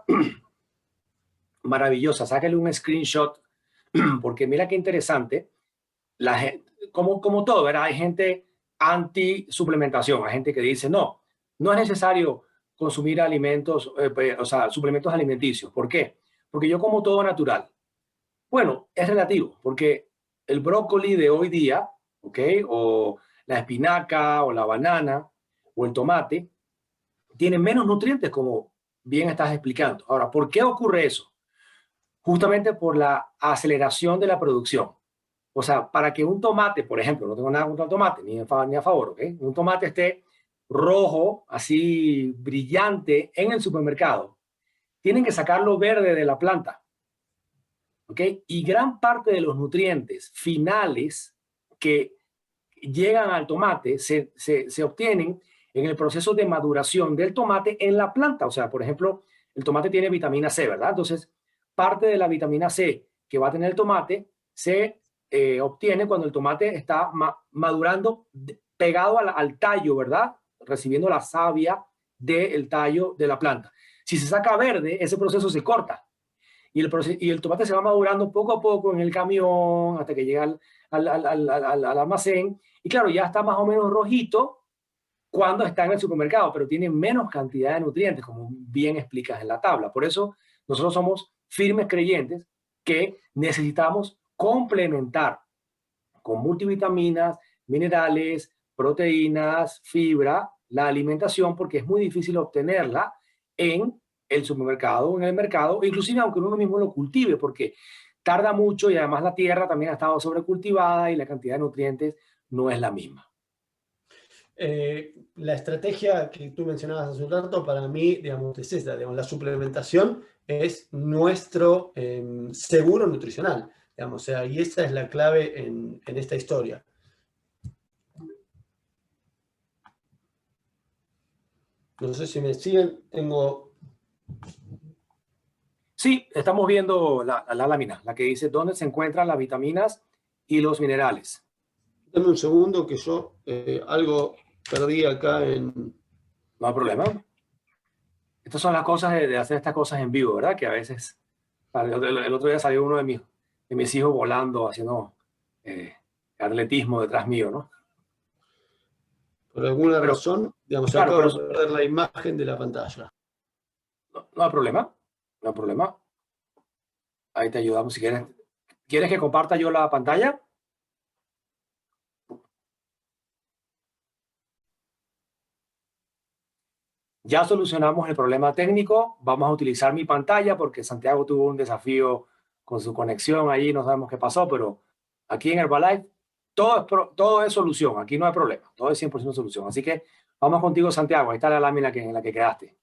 maravillosa, sácale un screenshot, porque mira qué interesante, la gente, como todo, ¿verdad? Hay gente anti-suplementación, hay gente que dice, no, no es necesario consumir alimentos, o sea, suplementos alimenticios. ¿Por qué? Porque yo como todo natural. Bueno, es relativo, porque el brócoli de hoy día, ¿ok? O la espinaca, o la banana, o el tomate, tienen menos nutrientes, como bien estás explicando. Ahora, ¿por qué ocurre eso? Justamente por la aceleración de la producción. O sea, para que un tomate, por ejemplo, no tengo nada contra el tomate, ni a favor, ¿ok? Un tomate esté rojo, así brillante en el supermercado, tienen que sacarlo verde de la planta, ¿ok? Y gran parte de los nutrientes finales que llegan al tomate se obtienen en el proceso de maduración del tomate en la planta. O sea, por ejemplo, el tomate tiene vitamina C, ¿verdad? Entonces, parte de la vitamina C que va a tener el tomate se obtiene cuando el tomate está madurando pegado al tallo, ¿verdad? Recibiendo la savia del tallo de la planta. Si se saca verde, ese proceso se corta y el tomate se va madurando poco a poco en el camión hasta que llega al almacén. Y claro, ya está más o menos rojito cuando está en el supermercado, pero tiene menos cantidad de nutrientes, como bien explicas en la tabla. Por eso nosotros somos firmes creyentes que necesitamos complementar con multivitaminas, minerales, proteínas, fibra, la alimentación, porque es muy difícil obtenerla en el supermercado, en el mercado, inclusive aunque uno mismo lo cultive, porque tarda mucho y además la tierra también ha estado sobrecultivada y la cantidad de nutrientes no es la misma. La estrategia que tú mencionabas hace un rato, para mí, digamos, es esta, digamos, la suplementación es nuestro seguro nutricional, digamos, o sea, y esa es la clave en esta historia. No sé si me siguen, tengo... Sí, estamos viendo la lámina, la que dice dónde se encuentran las vitaminas y los minerales. Dame un segundo que yo algo perdí acá en... No hay problema. Estas son las cosas de hacer estas cosas en vivo, ¿verdad? Que a veces, el otro día salió uno de mis hijos volando, haciendo eh, atletismo detrás mío, ¿no? Por alguna Pero, razón, digamos, claro, acabo pero de perder la imagen de la pantalla. no hay problema, no hay problema. Ahí te ayudamos si quieres. ¿Quieres que comparta yo la pantalla? Ya solucionamos el problema técnico. Vamos a utilizar mi pantalla porque Santiago tuvo un desafío con su conexión ahí, no sabemos qué pasó, pero aquí en Herbalife todo es solución. Aquí no hay problema. Todo es 100% solución. Así que vamos contigo, Santiago. Ahí está la lámina en la que quedaste.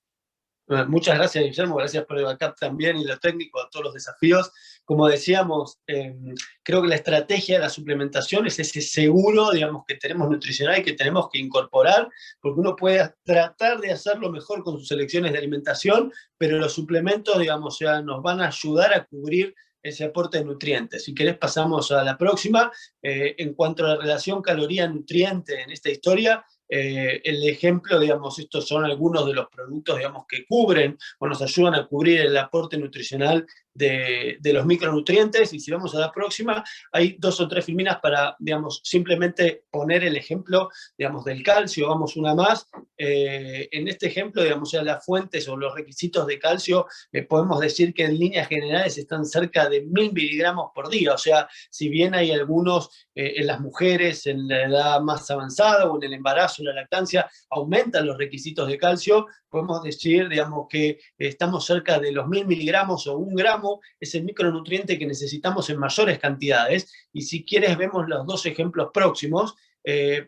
Bueno, muchas gracias, Guillermo, gracias por el backup también y lo técnico a todos los desafíos. Como decíamos, creo que la estrategia de la suplementación es ese seguro, digamos, que tenemos nutricional y que tenemos que incorporar, porque uno puede tratar de hacerlo mejor con sus elecciones de alimentación, pero los suplementos, digamos, o sea, nos van a ayudar a cubrir ese aporte de nutrientes. Si querés pasamos a la próxima. En cuanto a la relación caloría-nutriente en esta historia, el ejemplo, digamos, estos son algunos de los productos, digamos, que cubren o nos ayudan a cubrir el aporte nutricional de los micronutrientes. Y si vamos a la próxima, hay 2 o 3 filminas para, digamos, simplemente poner el ejemplo, digamos, del calcio. Vamos una más. En este ejemplo, digamos, ya las fuentes o los requisitos de calcio, podemos decir que en líneas generales están cerca de 1000 miligramos por día. O sea, si bien hay algunos en las mujeres en la edad más avanzada o en el embarazo, en la lactancia, aumentan los requisitos de calcio, podemos decir, digamos, que estamos cerca de los 1000 miligramos o 1 gramo, es el micronutriente que necesitamos en mayores cantidades. Y si quieres, vemos los 2 ejemplos próximos,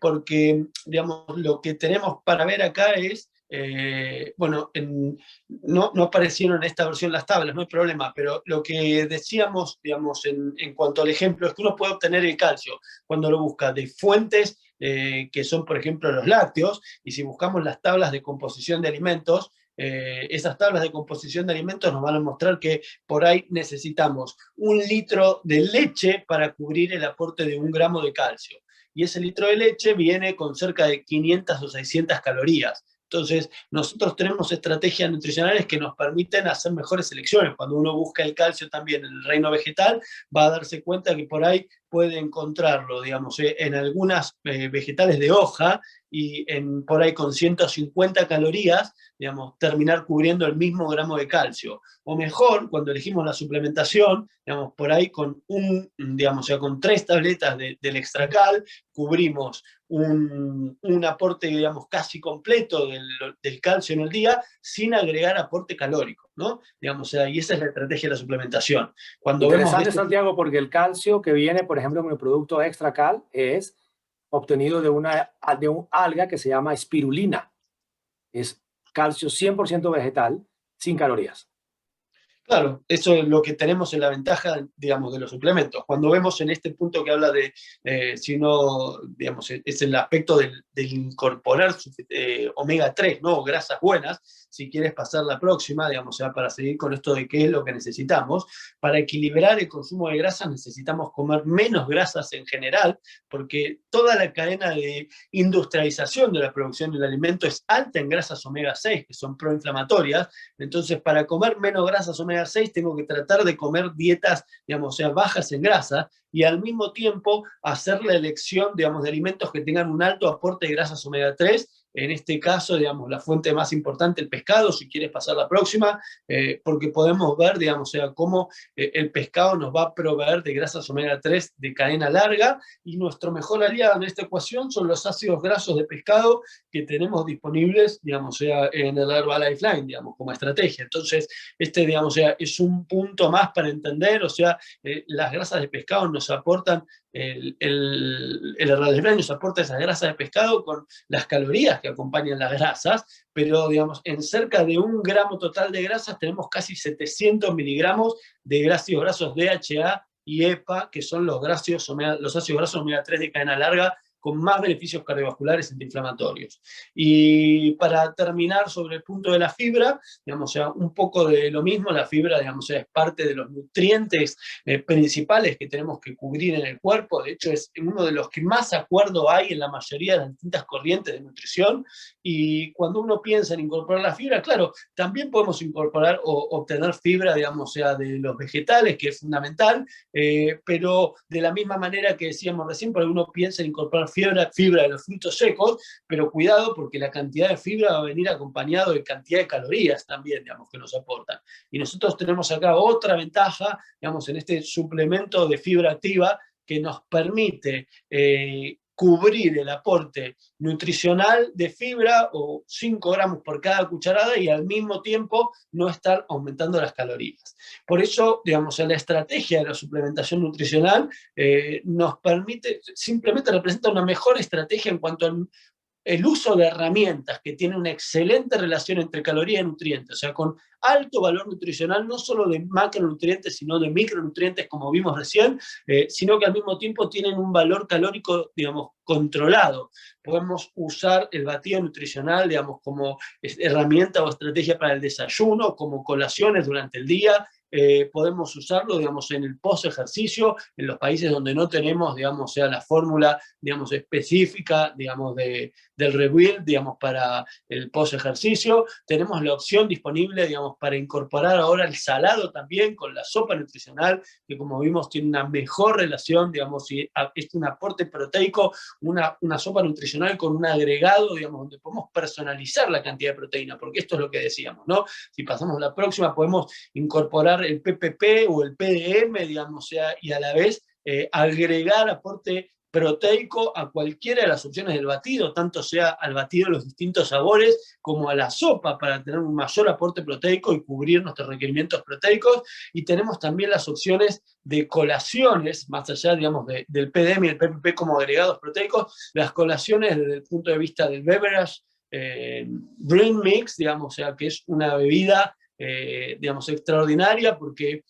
porque, digamos, lo que tenemos para ver acá es, bueno, no aparecieron en esta versión las tablas, no hay problema, pero lo que decíamos, digamos, en cuanto al ejemplo, es que uno puede obtener el calcio cuando lo busca de fuentes que son, por ejemplo, los lácteos, y si buscamos las tablas de composición de alimentos, esas tablas de composición de alimentos nos van a mostrar que por ahí necesitamos 1 litro de leche para cubrir el aporte de 1 gramo de calcio. Y ese litro de leche viene con cerca de 500 o 600 calorías. Entonces, nosotros tenemos estrategias nutricionales que nos permiten hacer mejores elecciones. Cuando uno busca el calcio también en el reino vegetal, va a darse cuenta que por ahí puede encontrarlo, digamos, en algunas vegetales de hoja y por ahí con 150 calorías, digamos, terminar cubriendo el mismo gramo de calcio. O mejor, cuando elegimos la suplementación, digamos, por ahí digamos, o sea, con 3 tabletas del Extracal, cubrimos un aporte, digamos, casi completo del calcio en el día, sin agregar aporte calórico, ¿no? Digamos, o sea, y esa es la estrategia de la suplementación. Cuando vemos de Interesante, Santiago, porque el calcio que viene, por ejemplo, en el producto Extra Cal es obtenido de un alga que se llama espirulina. Es calcio 100% vegetal, sin calorías. Claro, eso es lo que tenemos en la ventaja, digamos, de los suplementos. Cuando vemos en este punto que habla de, si no, digamos, es el aspecto del incorporar omega 3, ¿no? Grasas buenas, si quieres pasar la próxima, digamos, o sea, para seguir con esto de qué es lo que necesitamos. Para equilibrar el consumo de grasas necesitamos comer menos grasas en general, porque toda la cadena de industrialización de la producción del alimento es alta en grasas omega 6, que son proinflamatorias. Entonces, para comer menos grasas omega 6, tengo que tratar de comer dietas, digamos, o sea, bajas en grasa, y al mismo tiempo hacer la elección, digamos, de alimentos que tengan un alto aporte de grasas omega 3. En este caso, digamos, la fuente más importante, el pescado, si quieres pasar la próxima, porque podemos ver, digamos, o sea, cómo el pescado nos va a proveer de grasas omega 3 de cadena larga, y nuestro mejor aliado en esta ecuación son los ácidos grasos de pescado que tenemos disponibles, digamos, o sea, en el Herbalife Line, digamos, como estrategia. Entonces, digamos, o sea, es un punto más para entender, o sea, las grasas de pescado nos aportan, el Herbalife Line nos aporta esas grasas de pescado con las calorías que acompañan las grasas, pero, digamos, en cerca de 1 gramo total de grasas tenemos casi 700 miligramos de ácidos grasos DHA y EPA, que son los ácidos grasos omega 3 de cadena larga, con más beneficios cardiovasculares y antiinflamatorios. Y para terminar sobre el punto de la fibra, digamos, o sea, un poco de lo mismo, la fibra, digamos, o sea, es parte de los nutrientes principales que tenemos que cubrir en el cuerpo. De hecho, es uno de los que más acuerdo hay en la mayoría de las distintas corrientes de nutrición. Y cuando uno piensa en incorporar la fibra, claro, también podemos incorporar o obtener fibra, digamos, o sea, de los vegetales, que es fundamental, pero de la misma manera que decíamos recién, porque uno piensa en incorporar fibra de los frutos secos, pero cuidado porque la cantidad de fibra va a venir acompañado de cantidad de calorías también, digamos, que nos aportan. Y nosotros tenemos acá otra ventaja, digamos, en este suplemento de fibra activa que nos permite cubrir el aporte nutricional de fibra o 5 gramos por cada cucharada y al mismo tiempo no estar aumentando las calorías. Por eso, digamos, la estrategia de la suplementación nutricional nos permite, simplemente representa una mejor estrategia en cuanto al el uso de herramientas que tienen una excelente relación entre caloría y nutrientes, o sea, con alto valor nutricional, no solo de macronutrientes, sino de micronutrientes, como vimos recién, sino que al mismo tiempo tienen un valor calórico, digamos, controlado. Podemos usar el batido nutricional, digamos, como herramienta o estrategia para el desayuno, como colaciones durante el día. Podemos usarlo, digamos, en el post-ejercicio, en los países donde no tenemos, digamos, o sea, la fórmula, digamos, específica, digamos, del rebuild, digamos, para el post-ejercicio. Tenemos la opción disponible, digamos, para incorporar ahora el salado también con la sopa nutricional, que como vimos tiene una mejor relación, digamos, si es un aporte proteico, una sopa nutricional con un agregado, digamos, donde podemos personalizar la cantidad de proteína, porque esto es lo que decíamos, ¿no? Si pasamos a la próxima, podemos incorporar el PPP o el PDM, digamos, o sea, y a la vez agregar aporte proteico a cualquiera de las opciones del batido, tanto sea al batido de los distintos sabores como a la sopa para tener un mayor aporte proteico y cubrir nuestros requerimientos proteicos. Y tenemos también las opciones de colaciones, más allá, digamos, del PDM y el PPP como agregados proteicos, las colaciones desde el punto de vista del beverage Green Mix, digamos, o sea, que es una bebida, digamos, extraordinaria porque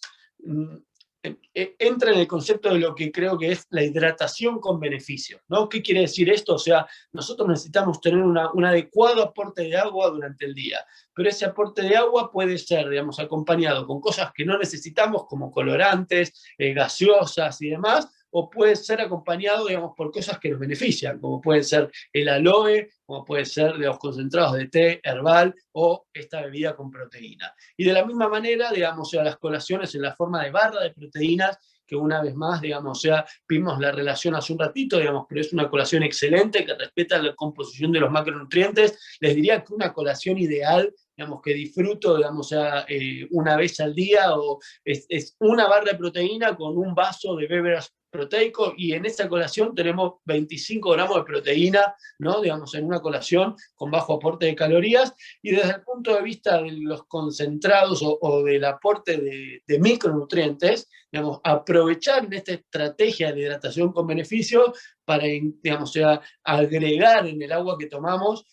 entra en el concepto de lo que creo que es la hidratación con beneficio, ¿no? ¿Qué quiere decir esto? O sea, nosotros necesitamos tener un adecuado aporte de agua durante el día, pero ese aporte de agua puede ser, digamos, acompañado con cosas que no necesitamos, como colorantes, gaseosas y demás, o puede ser acompañado, digamos, por cosas que nos benefician, como pueden ser el aloe, como puede ser de los concentrados de té herbal o esta bebida con proteína. Y de la misma manera, digamos, o sea, las colaciones en la forma de barra de proteínas, que una vez más, digamos, o sea, vimos la relación hace un ratito, digamos, pero es una colación excelente que respeta la composición de los macronutrientes. Les diría que una colación ideal, digamos, que disfruto, digamos, o sea, una vez al día, o es una barra de proteína con un vaso de beverage proteico, y en esa colación tenemos 25 gramos de proteína, ¿no? Digamos, en una colación con bajo aporte de calorías. Y desde el punto de vista de los concentrados o del aporte de micronutrientes, digamos, aprovechar en esta estrategia de hidratación con beneficio para, digamos, o sea, agregar en el agua que tomamos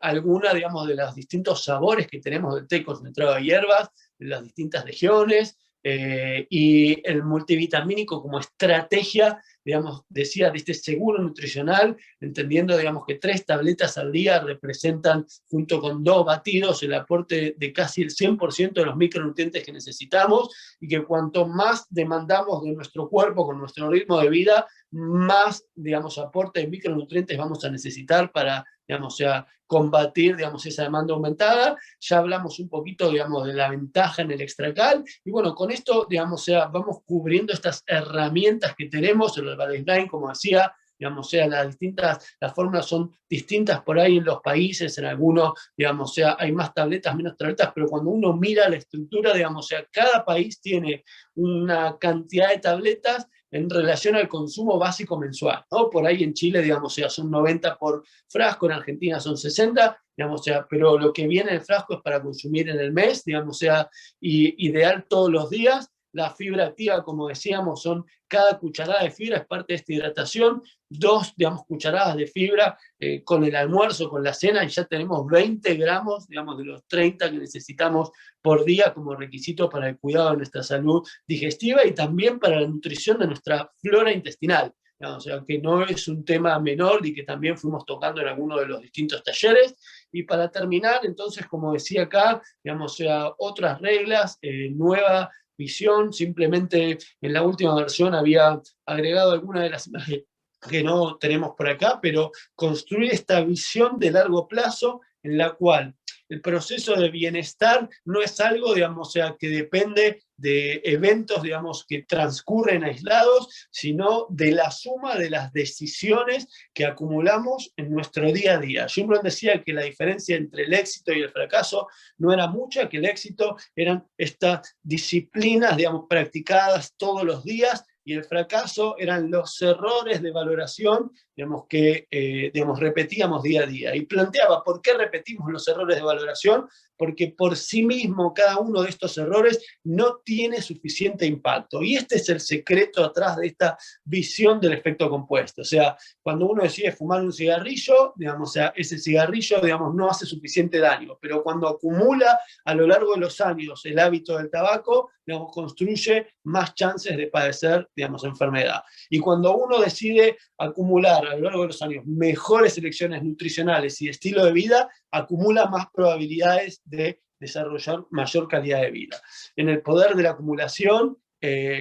alguna, digamos, de los distintos sabores que tenemos del té concentrado de hierbas, de las distintas regiones, y el multivitamínico como estrategia, digamos, decía, de este seguro nutricional, entendiendo, digamos, que 3 tabletas al día representan, junto con 2 batidos, el aporte de casi el 100% de los micronutrientes que necesitamos, y que cuanto más demandamos de nuestro cuerpo con nuestro ritmo de vida, más, digamos, aporte de micronutrientes vamos a necesitar para, digamos, o sea, combatir, digamos, esa demanda aumentada. Ya hablamos un poquito, digamos, de la ventaja en el extracal, y bueno, con esto, digamos, o sea, vamos cubriendo estas herramientas que tenemos en el baseline, como decía, digamos, o sea, las fórmulas son distintas por ahí en los países, en algunos, digamos, o sea, hay más tabletas, menos tabletas, pero cuando uno mira la estructura, digamos, o sea, cada país tiene una cantidad de tabletas en relación al consumo básico mensual, ¿no? Por ahí en Chile, digamos, o sea, son 90 por frasco, en Argentina son 60, digamos, o sea, pero lo que viene en el frasco es para consumir en el mes, digamos, o sea, y ideal todos los días. La fibra activa, como decíamos, son cada cucharada de fibra es parte de esta hidratación, 2, digamos, cucharadas de fibra con el almuerzo, con la cena, y ya tenemos 20 gramos, digamos, de los 30 que necesitamos por día como requisito para el cuidado de nuestra salud digestiva y también para la nutrición de nuestra flora intestinal. ¿no? O sea, que no es un tema menor y que también fuimos tocando en algunos de los distintos talleres. Y para terminar, entonces, como decía acá, digamos, o sea, otras reglas, nueva visión, simplemente en la última versión había agregado algunas de las imágenes que no tenemos por acá, pero construir esta visión de largo plazo en la cual el proceso de bienestar no es algo, digamos, o sea, que depende de eventos, digamos, que transcurren aislados, sino de la suma de las decisiones que acumulamos en nuestro día a día. Jim Rohn decía que la diferencia entre el éxito y el fracaso no era mucha, que el éxito eran estas disciplinas, digamos, practicadas todos los días, y el fracaso eran los errores de valoración, digamos, que digamos, repetíamos día a día. Y planteaba, ¿por qué repetimos los errores de valoración? Porque por sí mismo cada uno de estos errores no tiene suficiente impacto. Y este es el secreto atrás de esta visión del efecto compuesto. O sea, cuando uno decide fumar un cigarrillo, digamos, o sea, ese cigarrillo, digamos, no hace suficiente daño, pero cuando acumula a lo largo de los años el hábito del tabaco, digamos, construye más chances de padecer, digamos, enfermedad. Y cuando uno decide acumular a lo largo de los años mejores elecciones nutricionales y estilo de vida, acumula más probabilidades de desarrollar mayor calidad de vida. En el poder de la acumulación,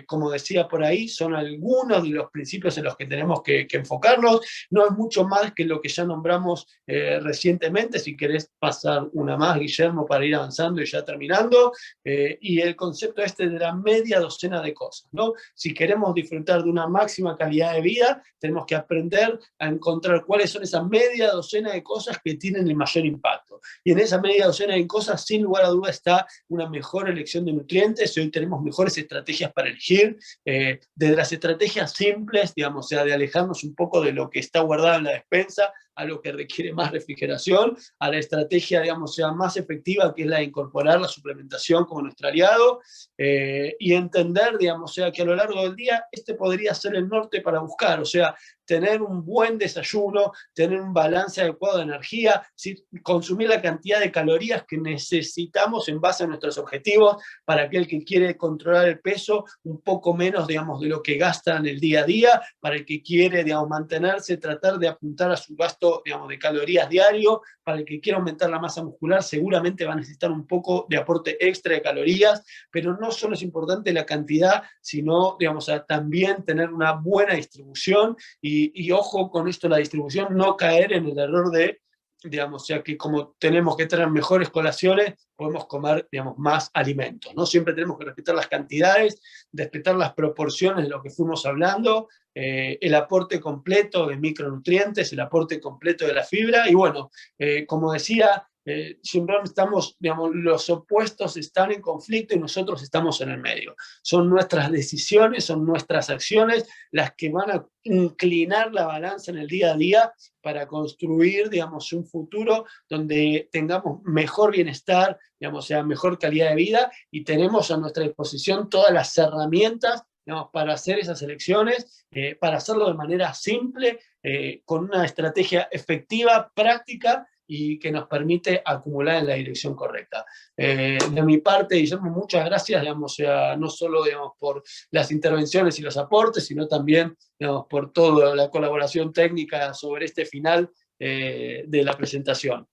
como decía por ahí, son algunos de los principios en los que tenemos que enfocarnos. No es mucho más que lo que ya nombramos recientemente. Si querés pasar una más, Guillermo, para ir avanzando y ya terminando. Y el concepto este de la media docena de cosas, ¿no? Si queremos disfrutar de una máxima calidad de vida, tenemos que aprender a encontrar cuáles son esas media docena de cosas que tienen el mayor impacto. Y en esa media docena de cosas, sin lugar a duda, está una mejor elección de nutrientes. Y hoy tenemos mejores estrategias para elegir, desde las estrategias simples, digamos, o sea, de alejarnos un poco de lo que está guardado en la despensa, a lo que requiere más refrigeración, a la estrategia, digamos, sea más efectiva, que es la de incorporar la suplementación como nuestro aliado, y entender, digamos, o sea, que a lo largo del día este podría ser el norte para buscar, o sea, tener un buen desayuno, tener un balance adecuado de energía, consumir la cantidad de calorías que necesitamos en base a nuestros objetivos. Para aquel que quiere controlar el peso, un poco menos, digamos, de lo que gasta en el día a día. Para el que quiere, digamos, mantenerse, tratar de apuntar a su gasto, digamos, de calorías diario. Para el que quiere aumentar la masa muscular, seguramente va a necesitar un poco de aporte extra de calorías, pero no solo es importante la cantidad, sino, digamos, también tener una buena distribución. Y ojo con esto, la distribución, no caer en el error de, digamos, ya que como tenemos que tener mejores colaciones, podemos comer, digamos, más alimentos, ¿no? Siempre tenemos que respetar las cantidades, respetar las proporciones de lo que fuimos hablando, el aporte completo de micronutrientes, el aporte completo de la fibra, y bueno, como decía, siempre estamos, digamos, los opuestos están en conflicto y nosotros estamos en el medio. Son nuestras decisiones, son nuestras acciones las que van a inclinar la balanza en el día a día para construir, digamos, un futuro donde tengamos mejor bienestar, digamos, sea mejor calidad de vida, y tenemos a nuestra disposición todas las herramientas, digamos, para hacer esas elecciones, para hacerlo de manera simple, con una estrategia efectiva, práctica, y que nos permite acumular en la dirección correcta. De mi parte, Guillermo, muchas gracias, digamos, no solo, digamos, por las intervenciones y los aportes, sino también, digamos, por toda la colaboración técnica sobre este final de la presentación.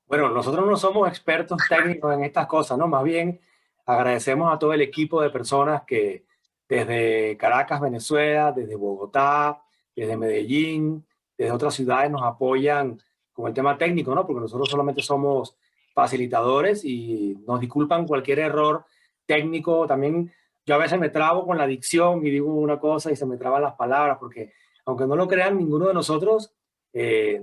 Bueno, nosotros no somos expertos técnicos en estas cosas, ¿no? Más bien agradecemos a todo el equipo de personas que desde Caracas, Venezuela, desde Bogotá, desde Medellín, desde otras ciudades nos apoyan con el tema técnico, ¿no? Porque nosotros solamente somos facilitadores y nos disculpan cualquier error técnico. También yo a veces me trabo con la dicción y digo una cosa y se me traban las palabras, porque aunque no lo crean, ninguno de nosotros se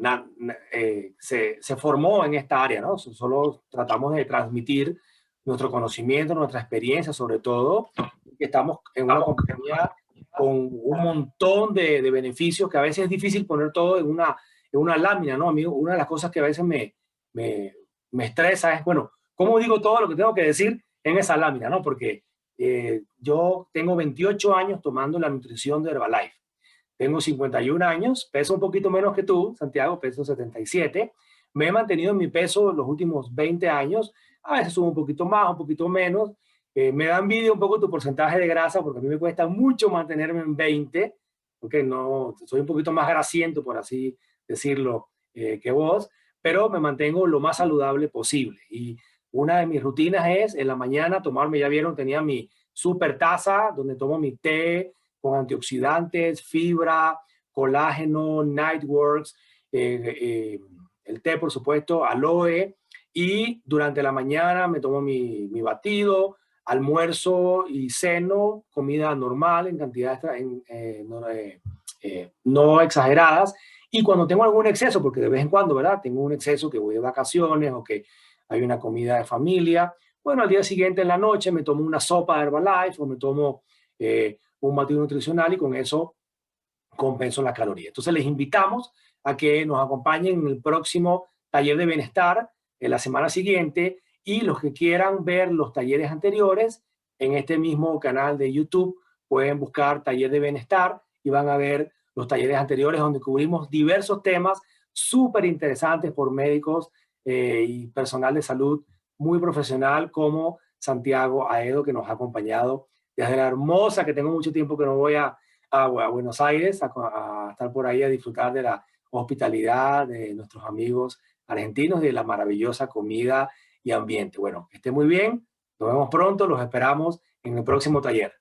formó en esta área, ¿no? Solo tratamos de transmitir nuestro conocimiento, nuestra experiencia, sobre todo, que estamos en una compañía con un montón de beneficios que a veces es difícil poner todo en una lámina, ¿no? Amigo, una de las cosas que a veces me estresa es, bueno, ¿cómo digo todo lo que tengo que decir en esa lámina, ¿no? Porque yo tengo 28 años tomando la nutrición de Herbalife. Tengo 51 años, peso un poquito menos que tú, Santiago, peso 77. Me he mantenido en mi peso los últimos 20 años. A veces subo un poquito más, un poquito menos. Me da envidia un poco tu porcentaje de grasa porque a mí me cuesta mucho mantenerme en 20. ¿ok? No, soy un poquito más grasiento, por así decirlo, que vos, pero me mantengo lo más saludable posible. Y una de mis rutinas es en la mañana tomarme, ya vieron, tenía mi super taza donde tomo mi té con antioxidantes, fibra, colágeno, Nightworks, el té, por supuesto, aloe. Y durante la mañana me tomo mi batido, almuerzo y ceno, comida normal en cantidades no exageradas. Y cuando tengo algún exceso, porque de vez en cuando, ¿verdad? Tengo un exceso que voy de vacaciones o que hay una comida de familia, bueno, al día siguiente en la noche me tomo una sopa de Herbalife o me tomo un batido nutricional y con eso compenso la caloría. Entonces les invitamos a que nos acompañen en el próximo taller de bienestar en la semana siguiente y los que quieran ver los talleres anteriores en este mismo canal de YouTube pueden buscar taller de bienestar y van a ver los talleres anteriores donde cubrimos diversos temas súper interesantes por médicos y personal de salud muy profesional como Santiago Aedo que nos ha acompañado desde la hermosa, que tengo mucho tiempo que no voy a Buenos Aires, a estar por ahí a disfrutar de la hospitalidad de nuestros amigos argentinos y de la maravillosa comida y ambiente. Bueno, que esté muy bien, nos vemos pronto, los esperamos en el próximo taller.